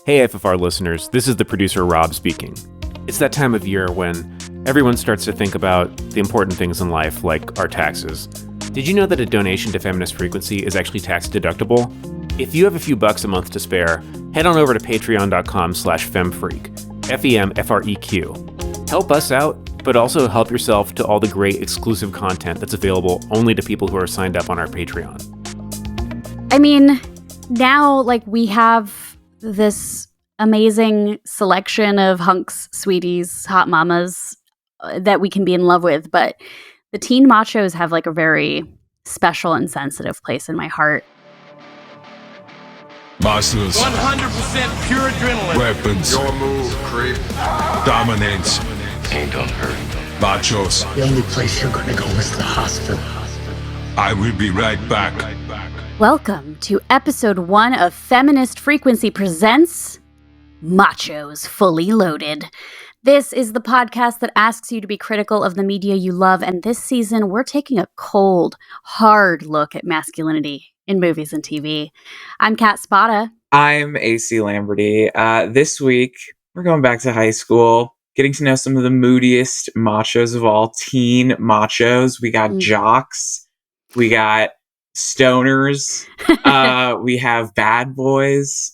Hey FFR listeners, this is the producer Rob speaking. It's that time of year when everyone starts to think about the important things in life, like our taxes. Did you know that a donation to Feminist Frequency is actually tax deductible? If you have a few bucks a month to spare, head on over to patreon.com/femfreak, FEMFREQ. Help us out, but also help yourself to all the great exclusive content that's available only to people who are signed up on our Patreon. I mean, now, we have this amazing selection of hunks, sweeties, hot mamas that we can be in love with, but the teen machos have a very special and sensitive place in my heart. Masters. 100% pure adrenaline. Weapons. Your move, creep. Dominance. Ain't gonna hurt. Machos. The only place you're gonna go is the hospital. I will be right back. Welcome to episode 1 of Feminist Frequency presents Machos Fully Loaded. This is the podcast that asks you to be critical of the media you love, and this season we're taking a cold, hard look at masculinity in movies and TV. I'm Kat Spada. I'm AC Lamberty. This week, we're going back to high school, getting to know some of the moodiest machos of all, teen machos. We got jocks. We got stoners. We have bad boys.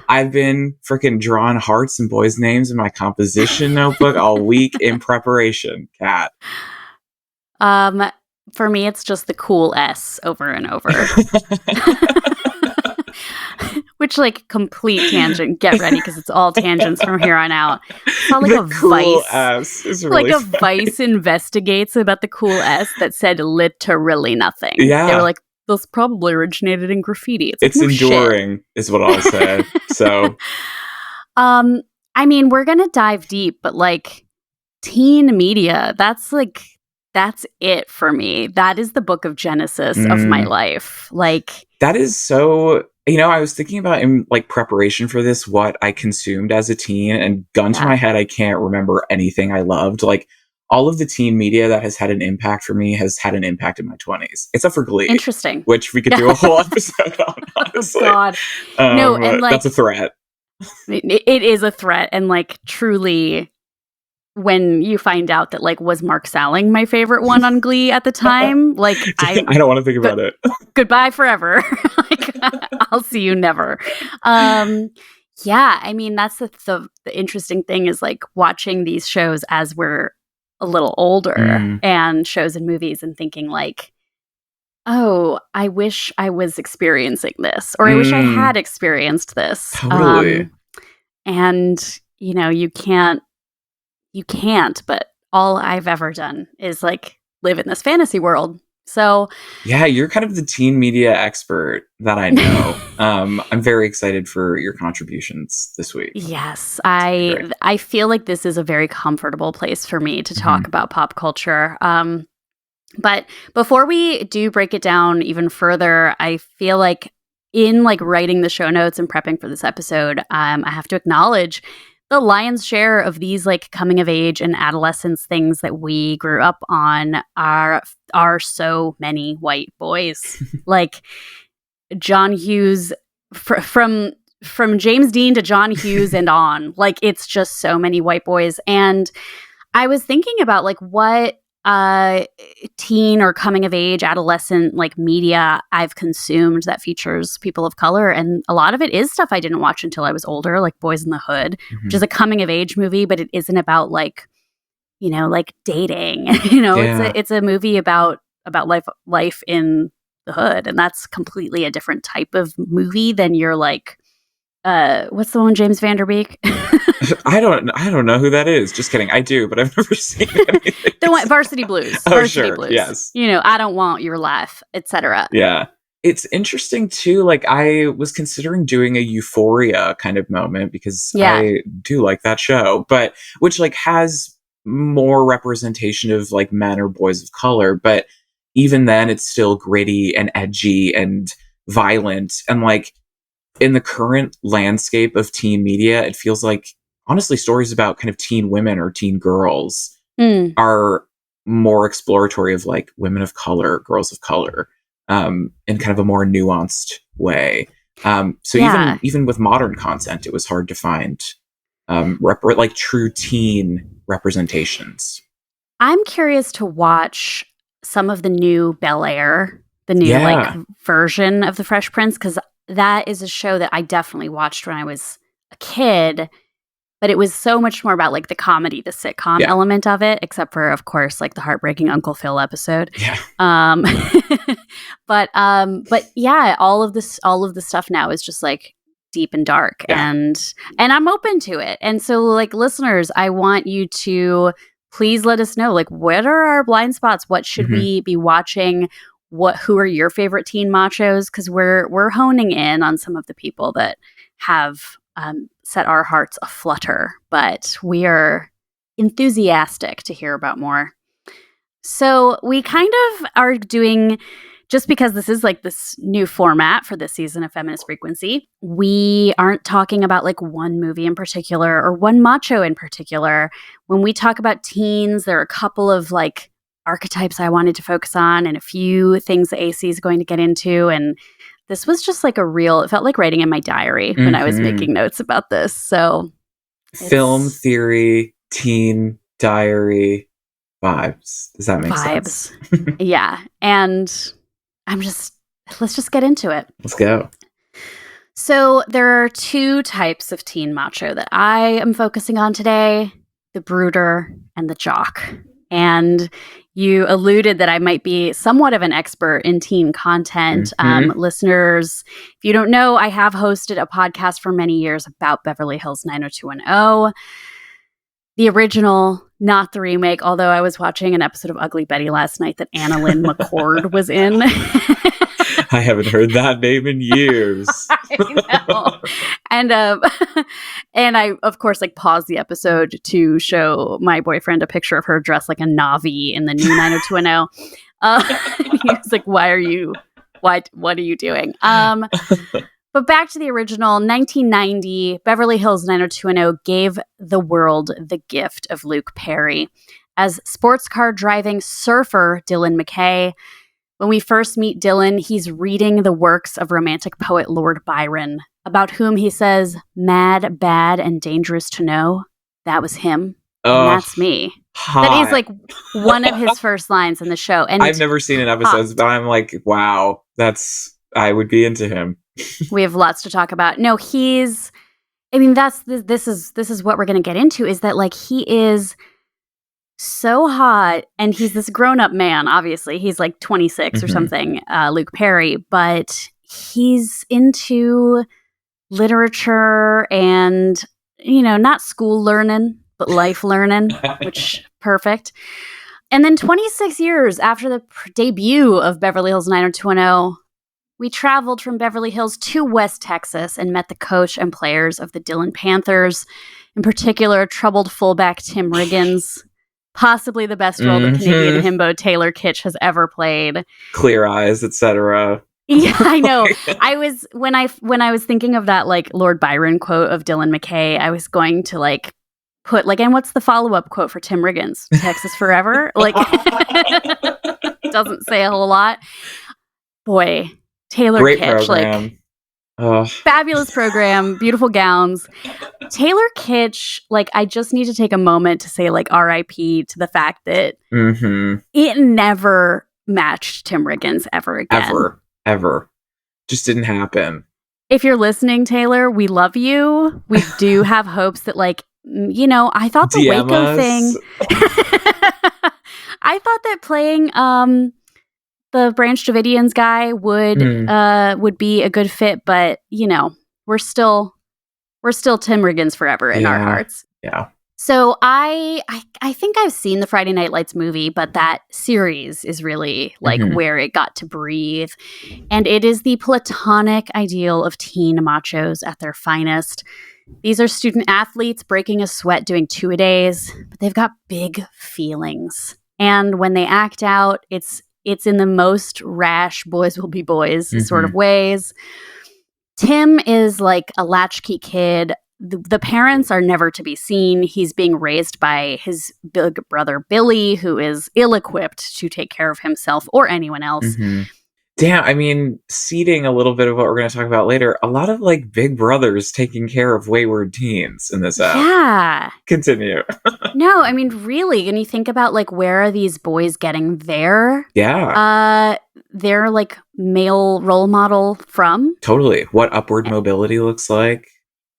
I've been freaking drawing hearts and boys' names in my composition notebook all week in preparation, Kat. For me, it's just the cool S over and over. Which, complete tangent. Get ready, because it's all tangents from here on out. It's not the a cool Vice. S is really funny. Vice investigates about the cool S that said literally nothing. Yeah. They were those probably originated in graffiti. It's enduring, is what I'll say. So, I mean, we're gonna dive deep, but teen media, that's it for me. That is the book of Genesis of my life. That is so. I was thinking about in preparation for this, what I consumed as a teen, and gun to my head, I can't remember anything I loved. All of the teen media that has had an impact for me has had an impact in my 20s, except for Glee. Interesting. Which we could do a whole episode on, honestly. Oh, God. No, and that's a threat. It is a threat, and truly, when you find out that was Mark Salling my favorite one on Glee at the time, I don't want to think about it. Goodbye forever. I'll see you never. Yeah, I mean, that's the interesting thing is watching these shows as we're a little older and shows and movies and thinking oh, I wish I was experiencing this, or I wish I had experienced this. Totally. And you can't, but all I've ever done is live in this fantasy world. So yeah, you're kind of the teen media expert that I know. I'm very excited for your contributions this week. Yes, I feel like this is a very comfortable place for me to talk about pop culture. But before we do break it down even further, I feel in writing the show notes and prepping for this episode, I have to acknowledge the lion's share of these coming of age and adolescence things that we grew up on are so many white boys. John Hughes, from James Dean to John Hughes and on. It's just so many white boys. And I was thinking about what teen or coming of age adolescent media I've consumed that features people of color, and a lot of it is stuff I didn't watch until I was older, Boys in the Hood, which is a coming of age movie, but it isn't about dating. It's a movie about life in the hood, and that's completely a different type of movie than your what's the one, James Van Der Beek? I don't know who that is. Just kidding. I do, but I've never seen anything. Varsity Blues. Oh, Varsity sure. Blues. Yes. I don't want your life, etc. Yeah. It's interesting too. I was considering doing a Euphoria kind of moment because I do like that show, but which has more representation of men or boys of color. But even then, it's still gritty and edgy and violent. And in the current landscape of teen media, it feels honestly, stories about kind of teen women or teen girls are more exploratory of women of color, girls of color, in kind of a more nuanced way. Even with modern content, it was hard to find like true teen representations. I'm curious to watch some of the new Bel-Air, the new like version of The Fresh Prince, because that is a show that I definitely watched when I was a kid, but it was so much more about like the comedy, the sitcom element of it, except for, of course, like the heartbreaking Uncle Phil episode. Yeah. But yeah, all of this stuff now is just like deep and dark, and I'm open to it. And so, like, listeners, I want you to please let us know, like, what are our blind spots? What should we be watching? Who are your favorite teen machos? Because we're honing in on some of the people that have set our hearts aflutter, but we are enthusiastic to hear about more. So we kind of are doing, just because this is like this new format for this season of Feminist Frequency, we aren't talking about like one movie in particular or one macho in particular. When we talk about teens, there are a couple of like archetypes I wanted to focus on and a few things that AC is going to get into. And this was just like it felt like writing in my diary when I was making notes about this. So film theory, teen diary vibes. Does that make sense? Yeah. And let's just get into it. Let's go. So there are two types of teen macho that I am focusing on today, the brooder and the jock. And you alluded that I might be somewhat of an expert in teen content. Listeners, if you don't know, I have hosted a podcast for many years about Beverly Hills 90210. The original, not the remake, although I was watching an episode of Ugly Betty last night that Anna Lynn McCord was in. I haven't heard that name in years. I know. And I, of course, like paused the episode to show my boyfriend a picture of her dressed like a Navi in the new 90210. He was like, what are you doing? But back to the original, 1990, Beverly Hills 90210 gave the world the gift of Luke Perry as sports car driving surfer Dylan McKay. When we first meet Dylan, he's reading the works of romantic poet Lord Byron, about whom he says, "Mad, bad, and dangerous to know." That was him. And that's me. Hot. That is like one of his first lines in the show. And I've never seen an episode, but I'm like, wow, I would be into him. We have lots to talk about. No, this is what we're going to get into, is that like he is so hot, and he's this grown-up man, obviously. He's like 26 or something, Luke Perry, but he's into literature and, not school learning, but life learning, which perfect. And then 26 years after the debut of Beverly Hills 90210, we traveled from Beverly Hills to West Texas and met the coach and players of the Dillon Panthers, in particular, troubled fullback Tim Riggins, possibly the best role that Canadian himbo Taylor Kitsch has ever played. Clear eyes, etc. Yeah, I know. When I was thinking of that like Lord Byron quote of Dylan McKay, I was going to like put like, and what's the follow-up quote for Tim Riggins? Texas forever? Like, doesn't say a whole lot. Boy, Taylor Great Kitsch, program. Fabulous program, beautiful gowns. Taylor Kitsch, like, I just need to take a moment to say like RIP to the fact that it never matched Tim Riggins ever again. Ever. Just didn't happen. If you're listening, Taylor, we love you. We do have hopes that, like, I thought the DM Waco us. thing. I thought that playing the Branch Davidians guy would be a good fit, but we're still Tim Riggins forever in our hearts. Yeah. So I think I've seen the Friday Night Lights movie, but that series is really like where it got to breathe. And it is the platonic ideal of teen machos at their finest. These are student athletes breaking a sweat doing 2-a-days, but they've got big feelings. And when they act out, it's in the most rash boys will be boys sort of ways. Tim is like a latchkey kid. The parents are never to be seen. He's being raised by his big brother, Billy, who is ill-equipped to take care of himself or anyone else. Damn, I mean, seeding a little bit of what we're going to talk about later, a lot of like big brothers taking care of wayward teens in this app. Yeah. Continue. No, I mean, really, and you think about like, where are these boys getting their like male role model from? Totally. What upward mobility looks like.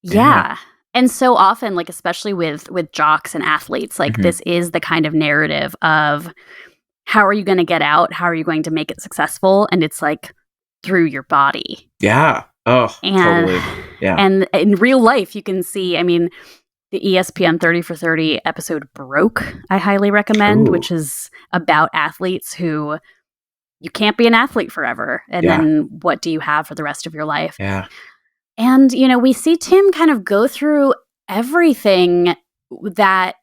Yeah. And so often, like, especially with jocks and athletes, like this is the kind of narrative of how are you going to get out? How are you going to make it successful? And it's like through your body. Yeah. Oh, totally. Yeah. And in real life, you can see, I mean, the ESPN 30 for 30 episode Broke, I highly recommend, which is about athletes who you can't be an athlete forever. And then what do you have for the rest of your life? Yeah. And, you know, we see Tim kind of go through everything that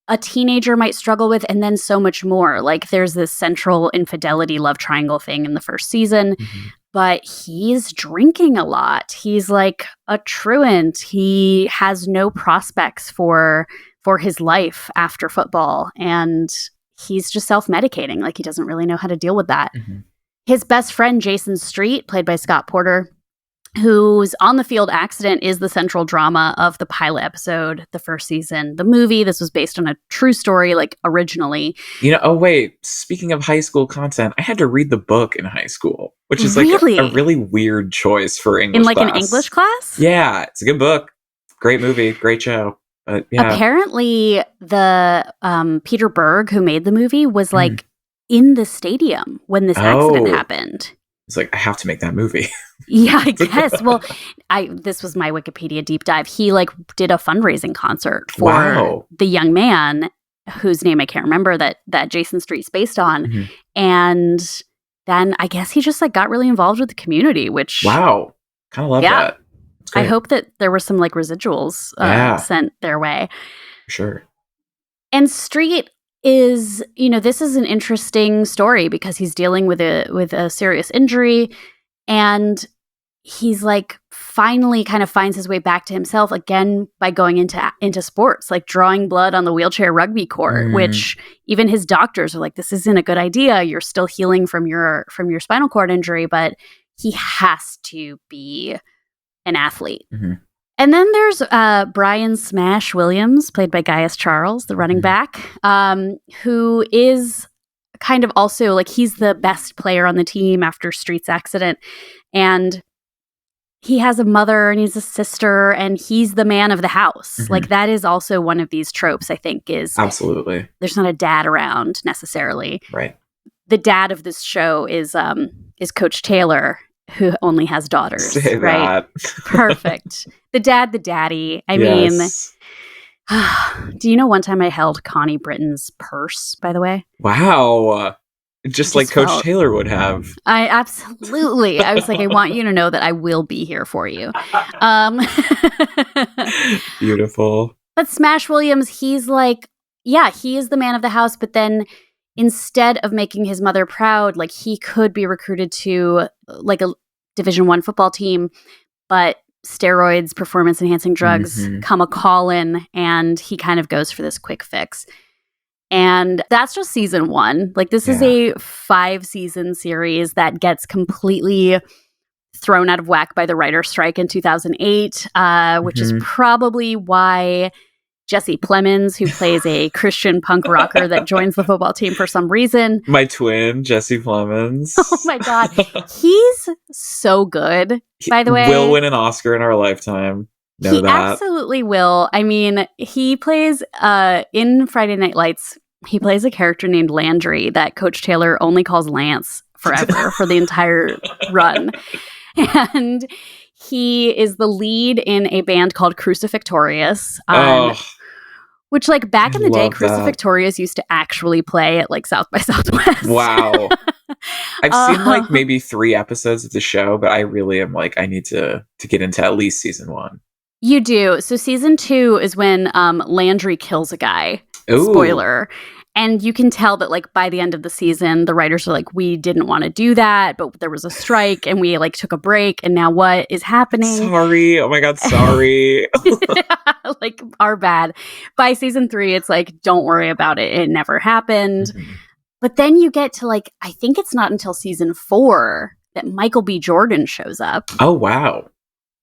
a teenager might struggle with, and then so much more. Like, there's this central infidelity love triangle thing in the first season, but he's drinking a lot. He's like a truant. He has no prospects for his life after football, and he's just self-medicating. Like, he doesn't really know how to deal with that. His best friend, Jason Street, played by Scott Porter, whose on-the-field accident is the central drama of the pilot episode, the first season. The movie, this was based on a true story, like, originally. You know, oh, wait, speaking of high school content, I had to read the book in high school, which is like a really weird choice for English class. In like an English class? Yeah, it's a good book. Great movie, great show. But yeah. Apparently, the Peter Berg, who made the movie, was like in the stadium when this accident happened. It's like, I have to make that movie. Yeah, I guess. Well, this was my Wikipedia deep dive. He like did a fundraising concert for the young man whose name I can't remember that Jason Street's based on. And then I guess he just like got really involved with the community, which kind of love that. I hope that there were some like residuals sent their way. Sure. And Street is, you know, this is an interesting story because he's dealing with a serious injury, and he's like finally kind of finds his way back to himself again by going into sports, like drawing blood on the wheelchair rugby court, which even his doctors are like, this isn't a good idea. You're still healing from your spinal cord injury, but he has to be an athlete. And then there's Brian Smash Williams, played by Gaius Charles, the running back, who is kind of also like, he's the best player on the team after Street's accident. And he has a mother and he's a sister and he's the man of the house. Like, that is also one of these tropes, I think, is absolutely there's not a dad around necessarily. Right. The dad of this show is Coach Taylor, who only has daughters. Say right? Perfect. The daddy. I mean, do you know one time I held Connie Britton's purse, by the way? Wow. Just like Coach Taylor would have. I absolutely. I was like, I want you to know that I will be here for you. Beautiful. But Smash Williams, he's like, yeah, he is the man of the house, but then instead of making his mother proud, like, he could be recruited to like a Division I football team, but steroids, performance enhancing drugs come a call-in, and he kind of goes for this quick fix. And that's just season 1. Like, this is a 5-season series that gets completely thrown out of whack by the writer's strike in 2008, which is probably why Jesse Plemons, who plays a Christian punk rocker that joins the football team for some reason. My twin, Jesse Plemons. Oh my God. He's so good, by the way. Will win an Oscar in our lifetime. He absolutely will. I mean, he plays, in Friday Night Lights, he plays a character named Landry that Coach Taylor only calls Lance forever for the entire run. And he is the lead in a band called Crucifixtorious. Which, like, back in the day, Crucifixtorious used to actually play at, like, South by Southwest. Wow. I've seen, like, maybe 3 episodes of the show, but I really am, like, I need to get into at least season 1. You do. So season 2 is when Landry kills a guy. Ooh. Spoiler. And you can tell that, like, by the end of the season, the writers are like, we didn't want to do that, but there was a strike and we, like, took a break. And now what is happening? Sorry. Oh my God. Sorry. Like, our bad. By season 3, it's like, don't worry about it. It never happened. But then you get to like, I think it's not until season 4 that Michael B. Jordan shows up. Oh, wow.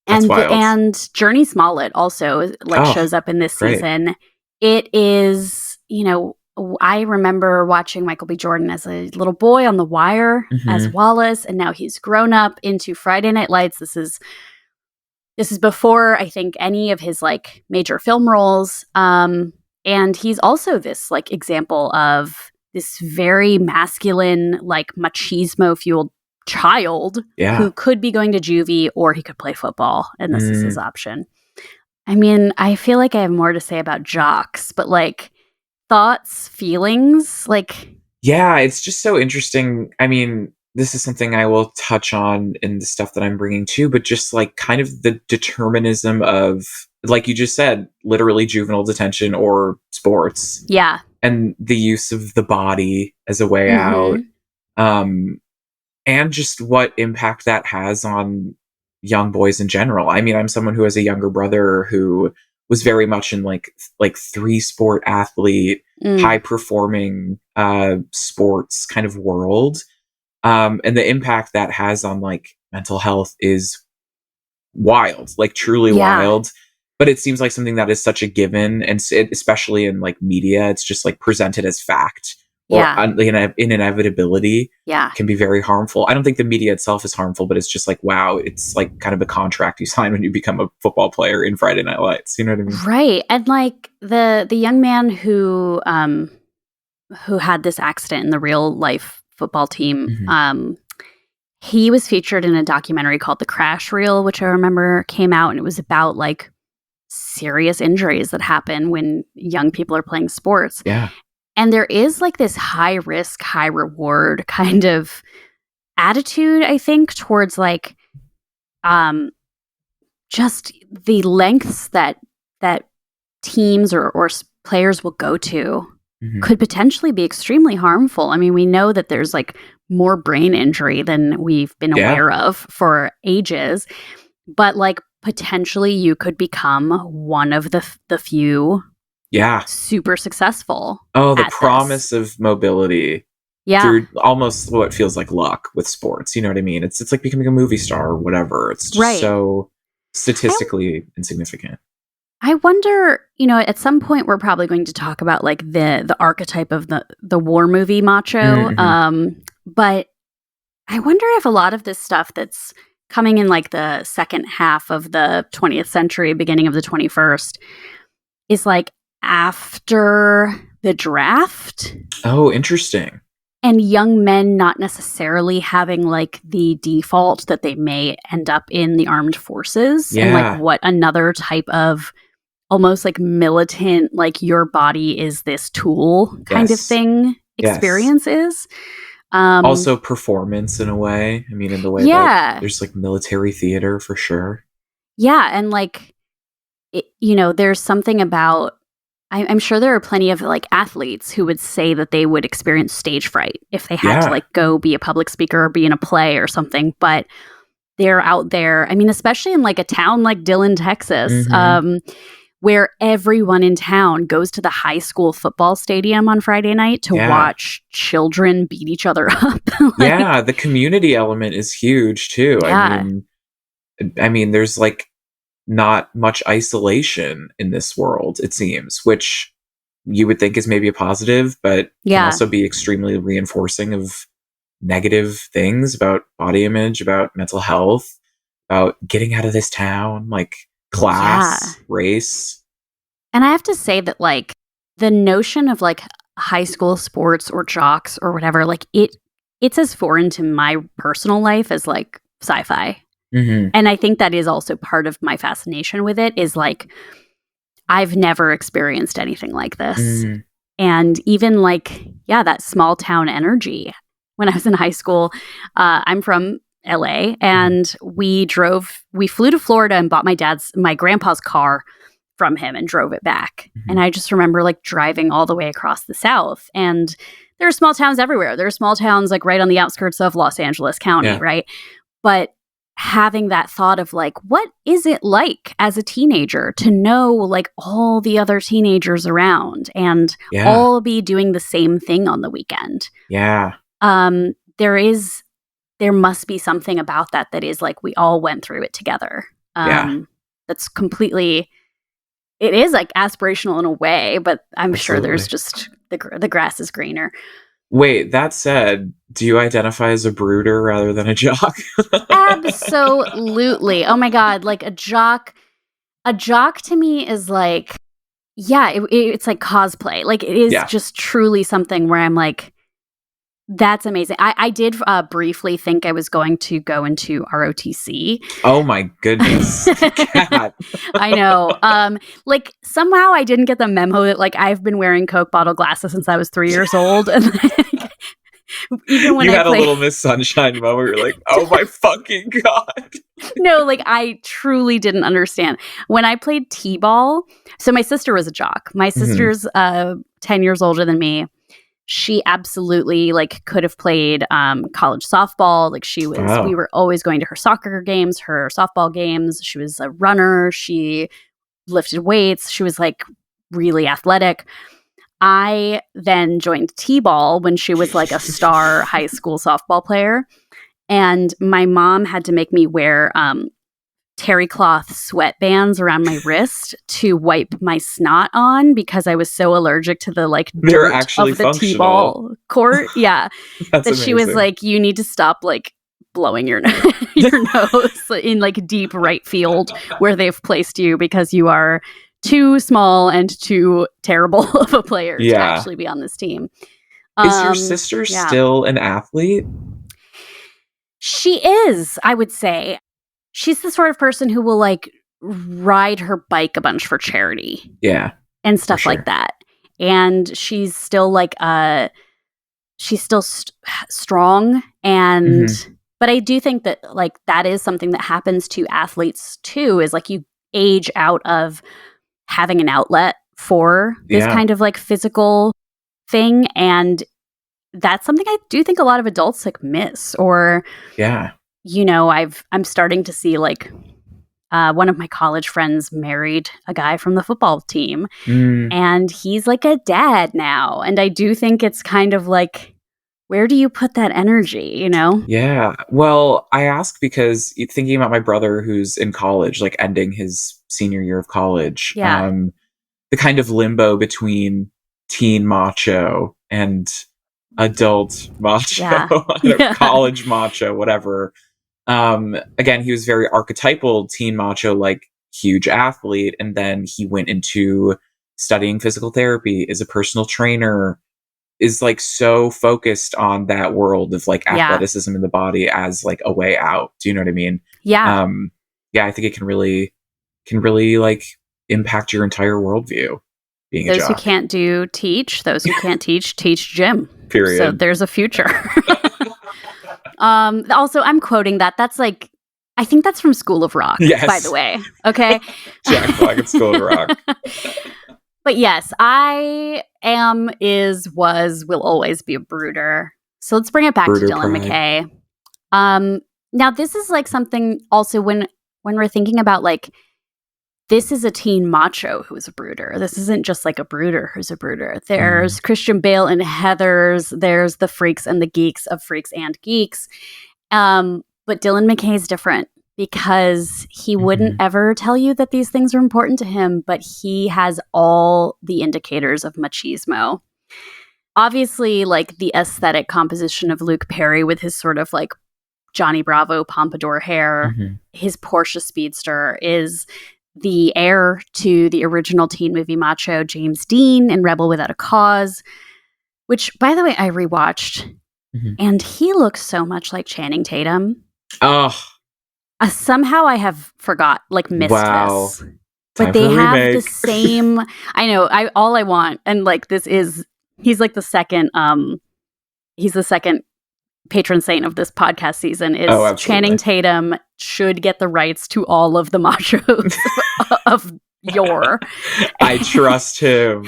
That's wild. And Journey Smollett also shows up in this season. It is, I remember watching Michael B. Jordan as a little boy on The Wire as Wallace, and now he's grown up into Friday Night Lights. This is before, I think, any of his like major film roles. And he's also this like example of this very masculine, like machismo fueled child who could be going to juvie or he could play football, and this is his option. I mean, I feel like I have more to say about Jocks, but like thoughts, feelings, like... Yeah, it's just so interesting. I mean, this is something I will touch on in the stuff that I'm bringing too, but just like kind of the determinism of, like you just said, literally juvenile detention or sports. Yeah. And the use of the body as a way out. And just what impact that has on young boys in general. I mean, I'm someone who has a younger brother who was very much in like 3-sport athlete, high performing sports kind of world. And the impact that has on like mental health is wild, like truly wild. But it seems like something that is such a given, and especially in like media, it's just like presented as fact. Or in inevitability can be very harmful. I don't think the media itself is harmful, but it's just like, wow, it's like kind of a contract you sign when you become a football player in Friday Night Lights. You know what I mean? Right. And like the young man who had this accident in the real life football team, he was featured in a documentary called The Crash Reel, which I remember came out, and it was about like serious injuries that happen when young people are playing sports. Yeah. And there is like this high risk, high reward kind of attitude, I think, towards like just the lengths that teams or players will go to could potentially be extremely harmful. I mean, we know that there's like more brain injury than we've been aware of for ages, but like potentially you could become one of the few super successful. Oh, the promise of mobility. Yeah. Through almost what feels like luck with sports. You know what I mean? It's like becoming a movie star or whatever. It's just so statistically insignificant. I wonder, at some point we're probably going to talk about like the archetype of the war movie Macho. But I wonder if a lot of this stuff that's coming in like the second half of the 20th century, beginning of the 21st, is like after the draft. Oh, interesting. And young men not necessarily having like the default that they may end up in the armed forces, and like what another type of almost like militant, like your body is this tool kind of thing experience is. Also performance in a way. I mean, in the way that there's like military theater for sure. Yeah. And like, there's something about, I'm sure there are plenty of like athletes who would say that they would experience stage fright if they had to like go be a public speaker or be in a play or something, but they're out there. I mean, especially in like a town like Dillon, Texas, where everyone in town goes to the high school football stadium on Friday night to watch children beat each other up. The community element is huge too. I mean, there's like not much isolation in this world, it seems, which you would think is maybe a positive, but can also be extremely reinforcing of negative things about body image, about mental health, about getting out of this town, like class, race. And I have to say that like the notion of like high school sports or jocks or whatever, like it's as foreign to my personal life as like sci-fi. And I think that is also part of my fascination with it, is like I've never experienced anything like this. And even like, that small town energy. When I was in high school, I'm from LA, and we flew to Florida and bought my grandpa's car from him and drove it back. And I just remember like driving all the way across the South, and there are small towns everywhere. There are small towns like right on the outskirts of Los Angeles County, right? But having that thought of like, what is it like as a teenager to know like all the other teenagers around and all be doing the same thing on the weekend? Yeah. There must be something about that is like we all went through it together. That's completely, it is like aspirational in a way, but I'm sure there's just the grass is greener. Wait, that said, do you identify as a brooder rather than a jock? Absolutely. Oh my God. Like a jock to me is like, it's like cosplay. Like it is just truly something where I'm like, that's amazing. I did briefly think I was going to go into ROTC. Oh my goodness. God. I know. Like somehow I didn't get the memo that like I've been wearing Coke bottle glasses since I was 3 years old. And like, even when you had a little Miss Sunshine moment where you're like, oh my fucking God. No, like I truly didn't understand. When I played T-ball, so my sister was a jock. My sister's 10 years older than me. She absolutely like could have played college softball. Like we were always going to her soccer games, her softball games. She was a runner. She lifted weights. She was like really athletic. I then joined T-ball when she was like a star high school softball player. And my mom had to make me wear terry cloth sweatbands around my wrist to wipe my snot on because I was so allergic to the like dirt of the T-ball court. Yeah. that amazing. She was like, you need to stop like blowing your nose in like deep right field where they've placed you because you are too small and too terrible of a player to actually be on this team. Is your sister still an athlete? She is, I would say. She's the sort of person who will like ride her bike a bunch for charity. Yeah. And stuff like that. And she's still like strong and but I do think that like that is something that happens to athletes too, is like you age out of having an outlet for this kind of like physical thing, and that's something I do think a lot of adults like miss. Or you know, I'm starting to see like one of my college friends married a guy from the football team and he's like a dad now. And I do think it's kind of like, where do you put that energy, you know? Yeah. Well, I ask because thinking about my brother who's in college, like ending his senior year of college, the kind of limbo between teen macho and adult macho, college macho, whatever. Again, he was very archetypal teen macho, like huge athlete. And then he went into studying physical therapy, is a personal trainer, is like so focused on that world of like athleticism in the body as like a way out. Do you know what I mean? Yeah. I think it can really like impact your entire worldview. Being those a jock. Who can't teach, those who can't teach gym. Period. So there's a future. Also, I'm quoting that. That's like, I think that's from School of Rock, by the way. Okay. Jack Black at School of Rock. But yes, I am, will always be a brooder. So let's bring it back Brooder to Dylan pride. McKay. Now this is like something also when we're thinking about like, this is a teen macho who's a brooder. This isn't just like a brooder who's a brooder. There's Christian Bale and Heathers. There's the freaks and the geeks of Freaks and Geeks. But Dylan McKay is different because he wouldn't ever tell you that these things are important to him, but he has all the indicators of machismo. Obviously, like the aesthetic composition of Luke Perry with his sort of like Johnny Bravo pompadour hair, his Porsche Speedster is the heir to the original teen movie macho James Dean in Rebel Without a Cause, which, by the way, I rewatched, and he looks so much like Channing Tatum. Oh, somehow I have missed this. But they have the same. I know. All I want, and like he's like the second. He's the second patron saint of this podcast season. Is Channing Tatum should get the rights to all of the machos of yore. I trust him.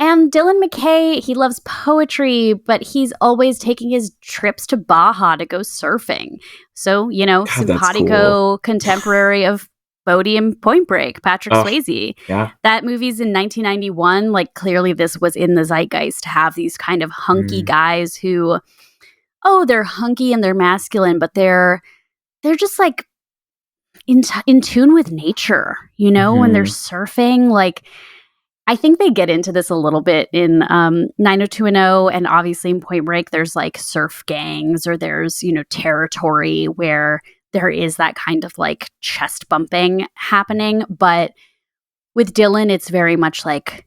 And Dylan McKay, he loves poetry, but he's always taking his trips to Baja to go surfing. So, simpatico contemporary of Bodhi and Point Break, Patrick Swayze. Yeah. That movie's in 1991. Like, clearly this was in the zeitgeist to have these kind of hunky guys who, they're hunky and they're masculine, but they're just like in tune with nature, when they're surfing. Like, I think they get into this a little bit in 90210, and obviously in Point Break, there's like surf gangs, or there's, territory where there is that kind of like chest bumping happening. But with Dylan, it's very much like,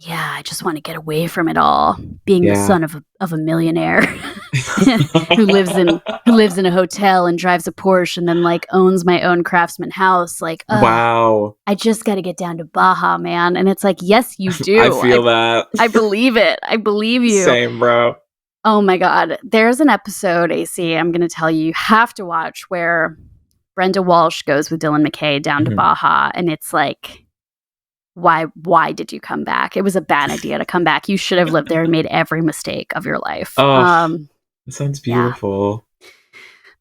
I just want to get away from it all. Being the son of a millionaire who lives in a hotel and drives a Porsche and then like owns my own Craftsman house. Like, wow, I just got to get down to Baja, man. And it's like, yes, you do. I feel that. I believe it. I believe you. Same, bro. Oh my God. There's an episode, AC, I'm going to tell you have to watch, where Brenda Walsh goes with Dylan McKay down to Baja. And it's like, why did you come back? It was a bad idea to come back. You should have lived there and made every mistake of your life. That sounds beautiful. Yeah.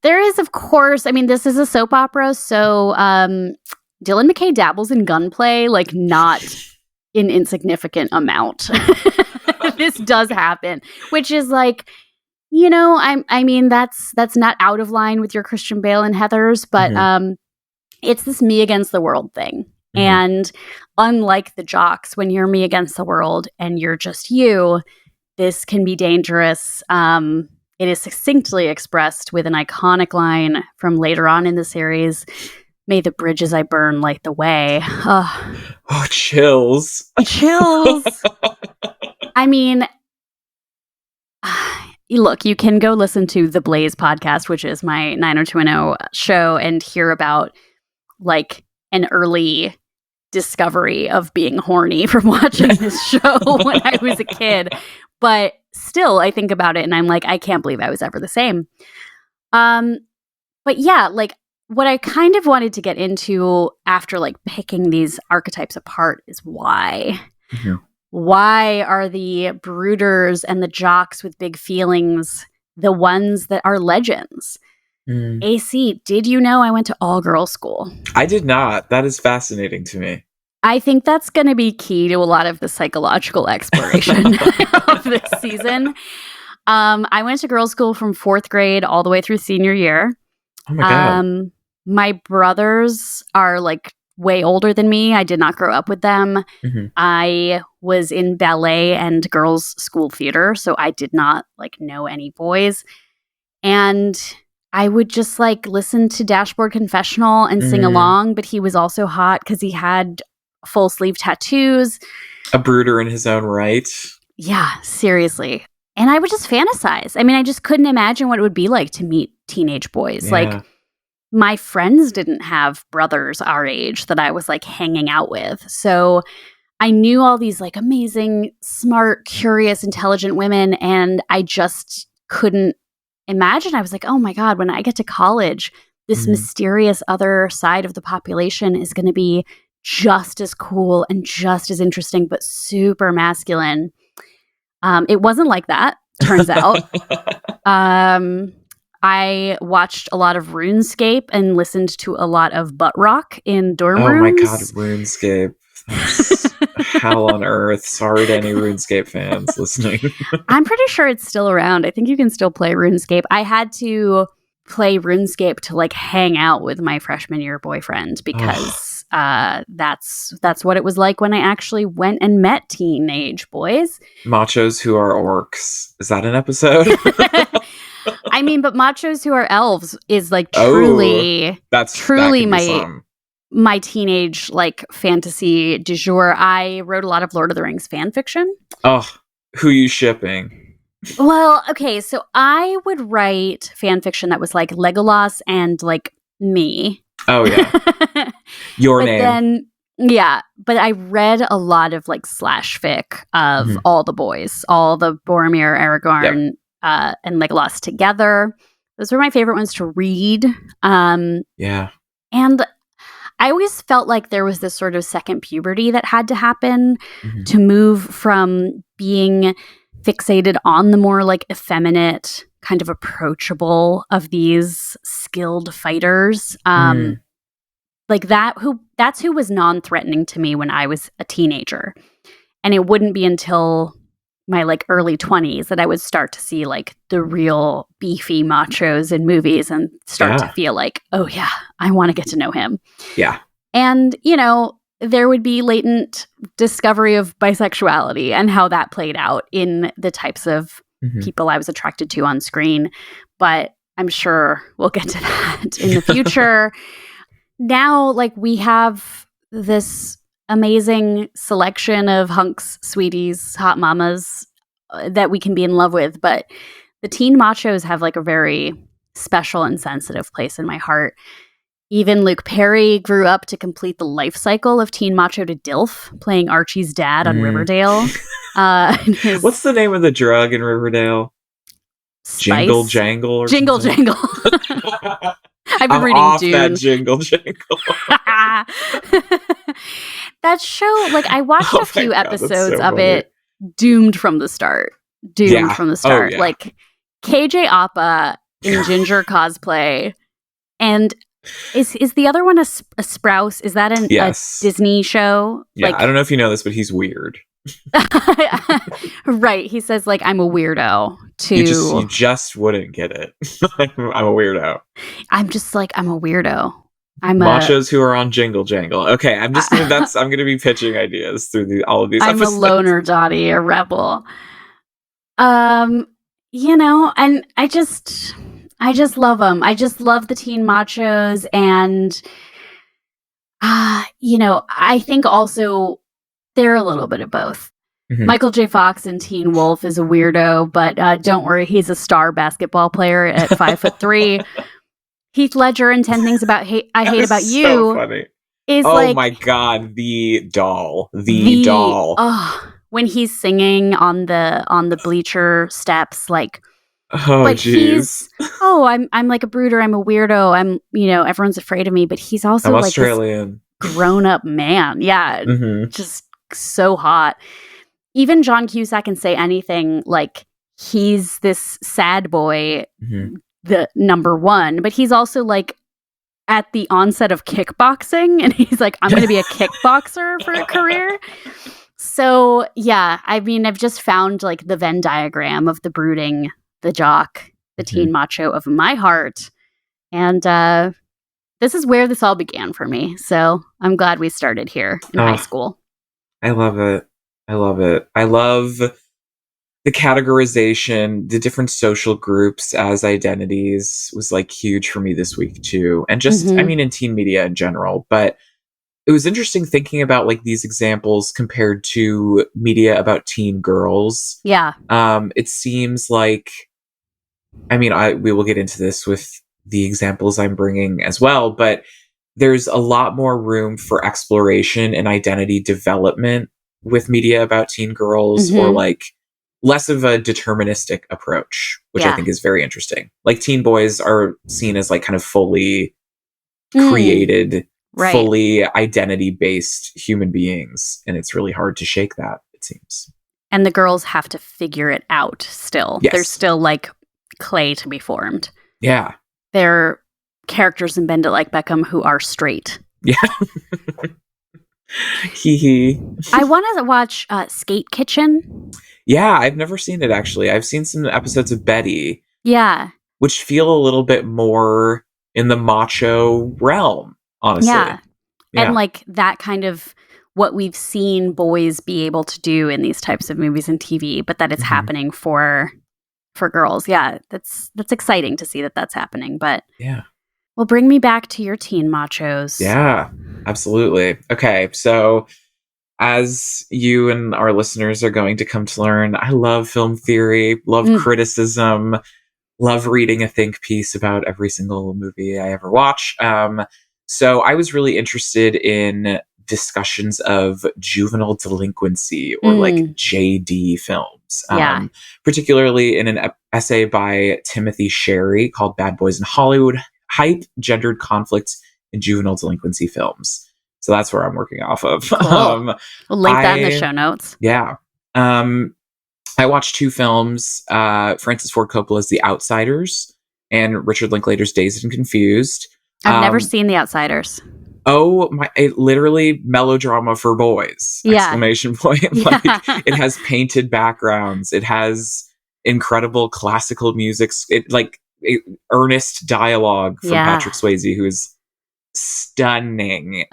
There is, of course, this is a soap opera, so Dylan McKay dabbles in gunplay, like not in insignificant amount. This does happen, which is like, that's not out of line with your Christian Bale and Heathers, but it's this me against the world thing. And unlike the Jocks, when you're me against the world and you're just you, this can be dangerous. It is succinctly expressed with an iconic line from later on in the series: "May the bridges I burn light the way." Oh, chills. Chills. Look, you can go listen to the Blaze podcast, which is my 90210 show, and hear about like an early discovery of being horny from watching this show when I was a kid. But still, I think about it and I'm like, I can't believe I was ever the same. But yeah, like what I kind of wanted to get into after like picking these archetypes apart is why. Why are the brooders and the jocks with big feelings the ones that are legends? AC, did you know I went to all-girls school? I did not. That is fascinating to me. I think that's going to be key to a lot of the psychological exploration of this season. I went to girls' school from 4th grade all the way through senior year. Oh my God. My brothers are like way older than me. I did not grow up with them. I was in ballet and girls' school theater, so I did not like know any boys. And I would just like listen to Dashboard Confessional and sing along, but he was also hot because he had full sleeve tattoos. A brooder in his own right. Yeah, seriously. And I would just fantasize. I just couldn't imagine what it would be like to meet teenage boys. Yeah. Like, my friends didn't have brothers our age that I was like hanging out with. So I knew all these like amazing, smart, curious, intelligent women, and I just couldn't imagine. I was like, oh my God, when I get to college, this mysterious other side of the population is going to be just as cool and just as interesting, but super masculine. It wasn't like that, turns out. I watched a lot of RuneScape and listened to a lot of butt rock in dorm rooms. Oh my God, RuneScape. That's hell on earth. Sorry to any RuneScape fans listening. I'm pretty sure it's still around. I think you can still play RuneScape. I had to play RuneScape to like hang out with my freshman year boyfriend because that's what it was like when I actually went and met teenage boys. Machos who are orcs. Is that an episode? But Machos who are elves is like truly my teenage like fantasy du jour. I wrote a lot of Lord of the Rings fan fiction. Oh, who you shipping? Well, okay, so I would write fan fiction that was like Legolas and like me. Oh yeah, your name. But I read a lot of like slash fic of all the boys, all the Boromir, Aragorn, and Legolas together. Those were my favorite ones to read. And I always felt like there was this sort of second puberty that had to happen to move from being fixated on the more like effeminate, kind of approachable of these skilled fighters. Like that's who was non-threatening to me when I was a teenager. And it wouldn't be until my like early 20s that I would start to see like the real beefy machos in movies and start to feel like, oh yeah, I want to get to know him. Yeah. And, you know, there would be latent discovery of bisexuality and how that played out in the types of people I was attracted to on screen. But I'm sure we'll get to that in the future. Now, like, we have this amazing selection of hunks, sweeties, hot mamas that we can be in love with. But the teen machos have like a very special and sensitive place in my heart. Even Luke Perry grew up to complete the life cycle of teen macho to DILF, playing Archie's dad on Riverdale. What's the name of the drug in Riverdale? Spice? Jingle Jangle? Or Jingle something? Jangle. I've been reading off Dune. that Jingle Jangle. That show, like, I watched a few episodes of it, doomed from the start. Yeah. Like, KJ Appa in ginger cosplay. And is the other one a Sprouse? Is that a Disney show? Yeah, like, I don't know if you know this, but he's weird. Right. He says, like, I'm a weirdo. You just wouldn't get it. I'm a weirdo. I'm just like, I'm a weirdo. Machos who are on Jingle Jangle. Okay, I'm gonna be pitching ideas through all of these episodes. I'm a loner Dottie, a rebel. You know, and I just love them. I just love the teen machos, and you know, I think also they're a little bit of both. Michael J. Fox in Teen Wolf is a weirdo, but don't worry, he's a star basketball player at 5'3". Heath Ledger in 10 Things I Hate About You. So funny. Is oh my god, the doll. The doll. Oh, when he's singing on the bleacher steps, like, oh jeez. I'm like a brooder, I'm a weirdo, I'm, you know, everyone's afraid of me, but he's also I'm like Australian. This grown-up man. Yeah. Just so hot. Even John Cusack can Say Anything, like, he's this sad boy, the number one, but he's also like at the onset of kickboxing, and he's like, I'm going to be a kickboxer for a career. So yeah, I mean, I've just found like the Venn diagram of the brooding, the jock, the teen macho of my heart. And this is where this all began for me. So I'm glad we started here in high school. I love it. I love it. I love the categorization, the different social groups as identities was like huge for me this week too. And just, I mean, in teen media in general, but it was interesting thinking about like these examples compared to media about teen girls. Yeah. It seems like, I mean, we will get into this with the examples I'm bringing as well, but there's a lot more room for exploration and identity development with media about teen girls, or like less of a deterministic approach, which I think is very interesting. Like teen boys are seen as like kind of fully created, fully identity-based human beings, and it's really hard to shake that, it seems. And the girls have to figure it out still. Yes. There's still like clay to be formed. Yeah. They're characters in Bend It Like Beckham who are straight. Yeah. Hee hee. I want to watch Skate Kitchen. Yeah, I've never seen it actually. I've seen some episodes of Betty. Yeah. Which feel a little bit more in the macho realm, honestly. Yeah. And like that kind of what we've seen boys be able to do in these types of movies and TV, but that it's happening for girls. Yeah, that's exciting to see that that's happening. But yeah. Well, bring me back to your teen machos. Yeah, absolutely. Okay, so as you and our listeners are going to come to learn, I love film theory, love criticism, love reading a think piece about every single movie I ever watch. So I was really interested in discussions of juvenile delinquency, or like JD films, particularly in an essay by Timothy Sherry called Bad Boys in Hollywood, Hype, Gendered Conflict, in juvenile delinquency films. So that's where I'm working off of. Cool. We'll link that in the show notes. Yeah. I watched 2 films, Francis Ford Coppola's The Outsiders and Richard Linklater's Dazed and Confused. I've never seen The Outsiders. Oh my! It literally melodrama for boys! Yeah. Exclamation point! Like, it has painted backgrounds. It has incredible classical music. Earnest dialogue from Patrick Swayze, who is stunning,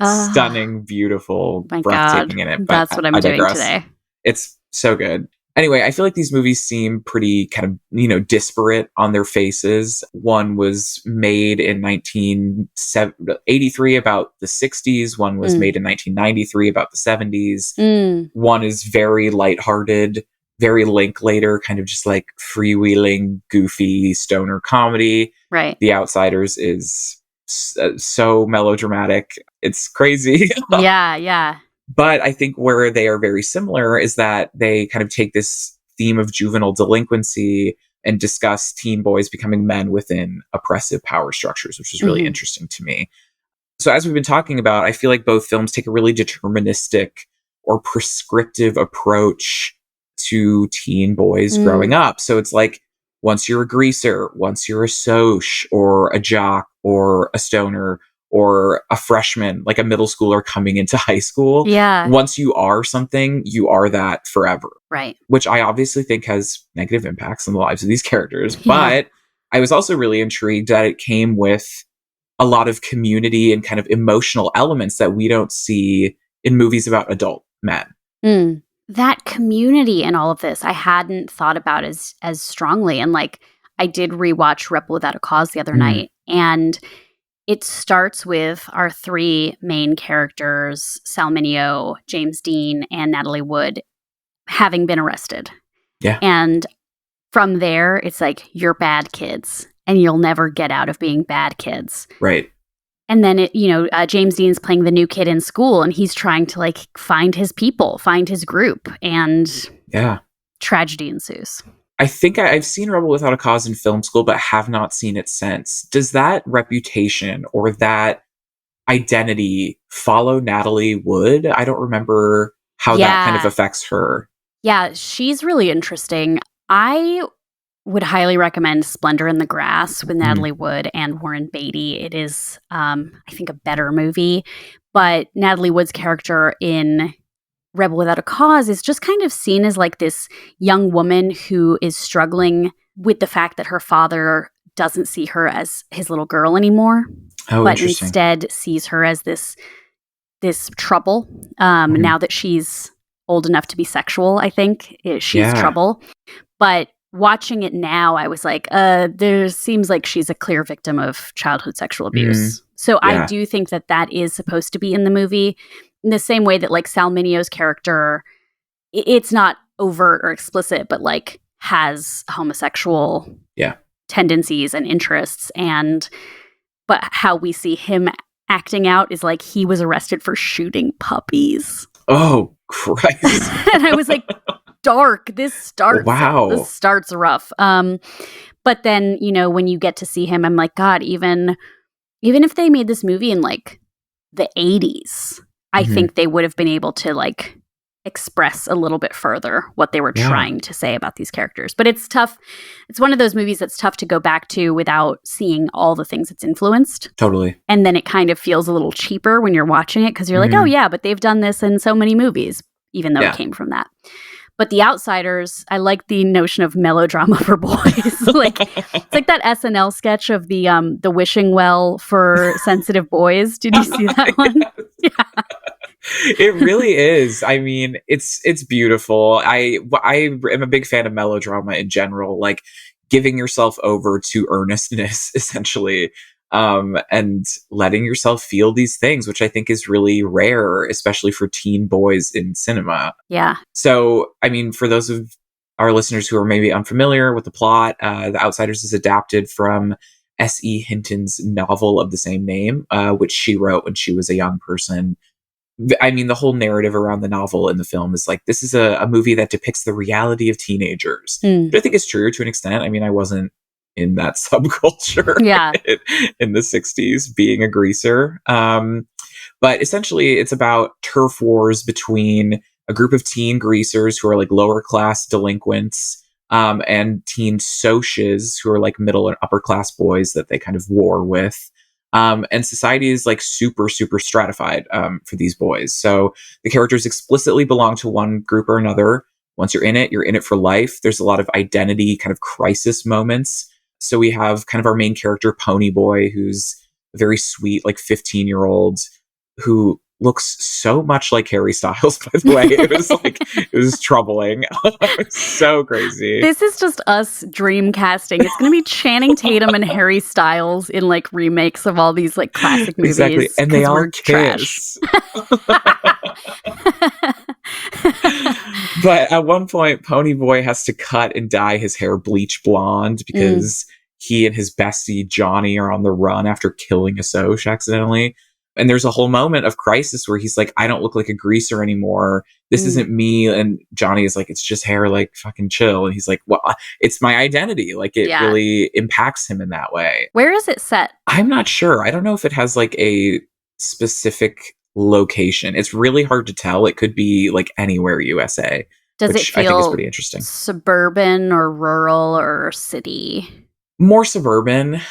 beautiful, breathtaking in it. But that's what I'm doing today. It's so good. Anyway, I feel like these movies seem pretty kind of, disparate on their faces. One was made in 1983 about the 60s. One was made in 1993 about the 70s. One is very lighthearted, very Linklater, kind of just like freewheeling, goofy stoner comedy. Right. The Outsiders is so melodramatic. It's crazy. Yeah. But I think where they are very similar is that they kind of take this theme of juvenile delinquency and discuss teen boys becoming men within oppressive power structures, which is really interesting to me. So as we've been talking about, I feel like both films take a really deterministic or prescriptive approach to teen boys growing up. So it's like, once you're a greaser, once you're a soc or a jock or a stoner or a freshman, like a middle schooler coming into high school. Yeah. Once you are something, you are that forever. Right. Which I obviously think has negative impacts on the lives of these characters. Yeah. But I was also really intrigued that it came with a lot of community and kind of emotional elements that we don't see in movies about adult men. That community and all of this, I hadn't thought about as strongly. And like, I did rewatch Rebel Without a Cause the other night, and it starts with our 3 main characters, Sal Mineo, James Dean, and Natalie Wood, having been arrested. Yeah. And from there, it's like, you're bad kids, and you'll never get out of being bad kids. Right. And then, James Dean's playing the new kid in school, and he's trying to, like, find his people, find his group, and tragedy ensues. I think I've seen Rebel Without a Cause in film school, but have not seen it since. Does that reputation or that identity follow Natalie Wood? I don't remember how that kind of affects her. Yeah, she's really interesting. I would highly recommend Splendor in the Grass with Natalie Wood and Warren Beatty. It is, I think, a better movie. But Natalie Wood's character in Rebel Without a Cause is just kind of seen as like this young woman who is struggling with the fact that her father doesn't see her as his little girl anymore, but instead sees her as this trouble. Now that she's old enough to be sexual, I think she's trouble. But watching it now, I was like, there seems like she's a clear victim of childhood sexual abuse. So I do think that is supposed to be in the movie. In the same way that like Sal Mineo's character, it's not overt or explicit, but like has homosexual tendencies and interests. But how we see him acting out is like he was arrested for shooting puppies. Oh, Christ. And I was like, dark. This starts rough. But then, when you get to see him, I'm like, God, even if they made this movie in like the 80s, I think they would have been able to like express a little bit further what they were trying to say about these characters. But it's tough. It's one of those movies that's tough to go back to without seeing all the things it's influenced. Totally. And then it kind of feels a little cheaper when you're watching it because you're like, oh yeah, but they've done this in so many movies, even though it came from that. But The Outsiders, I like the notion of melodrama for boys. It's like that SNL sketch of the wishing well for sensitive boys. Did you see that one? Yeah. It really is. I mean, it's beautiful. I am a big fan of melodrama in general, like giving yourself over to earnestness, essentially, and letting yourself feel these things, which I think is really rare, especially for teen boys in cinema. Yeah. So, I mean, for those of our listeners who are maybe unfamiliar with the plot, The Outsiders is adapted from S.E. Hinton's novel of the same name, which she wrote when she was a young person. I mean, the whole narrative around the novel and the film is like, this is a movie that depicts the reality of teenagers. Which I think is true to an extent. I mean, I wasn't in that subculture in the 60s, being a greaser. But essentially, it's about turf wars between a group of teen greasers who are like lower class delinquents and teen socias who are like middle and upper class boys that they kind of war with. And society is like super, super stratified for these boys. So the characters explicitly belong to one group or another. Once you're in it for life. There's a lot of identity kind of crisis moments. So we have kind of our main character, Pony Boy, who's a very sweet, like 15-year-old who looks so much like Harry Styles, by the way. It was troubling. It's so crazy. This is just us dream casting. It's going to be Channing Tatum and Harry Styles in like remakes of all these like classic movies. Exactly. And they all kiss. But at one point, Pony Boy has to cut and dye his hair bleach blonde because he and his bestie Johnny are on the run after killing a Soch accidentally. And there's a whole moment of crisis where he's like, I don't look like a greaser anymore. This isn't me. And Johnny is like, it's just hair, like fucking chill. And he's like, well, it's my identity. Like it really impacts him in that way. Where is it set? I'm not sure. I don't know if it has like a specific location. It's really hard to tell. It could be like anywhere USA. Does which it feel I think is pretty interesting. Suburban or rural or city? More suburban,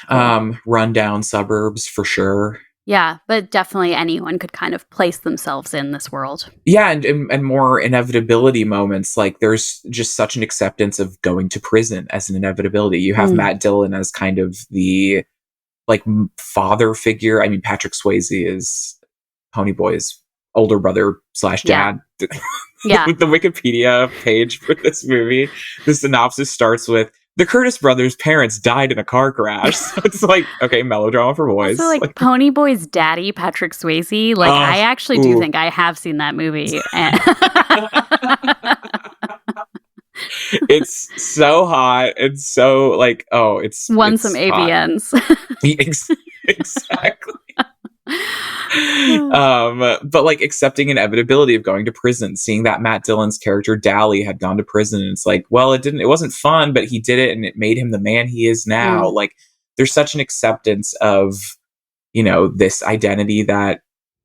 rundown suburbs for sure. Yeah, but definitely anyone could kind of place themselves in this world. Yeah, and more inevitability moments. Like there's just such an acceptance of going to prison as an inevitability. You have Matt Dillon as kind of the like father figure. I mean, Patrick Swayze is Pony Boy's older brother / dad. Yeah. The Wikipedia page for this movie, the synopsis starts with, the Curtis brothers' parents died in a car crash. So it's like, okay, melodrama for boys. So like Pony Boy's daddy, Patrick Swayze. Like I actually do think I have seen that movie. It's so hot. It's so like, it's won it's some hot. AVNs. Exactly. But like accepting inevitability of going to prison, seeing that Matt Dillon's character Dally had gone to prison, and it's like, well, it wasn't fun, but he did it and it made him the man he is now. Like there's such an acceptance of, this identity that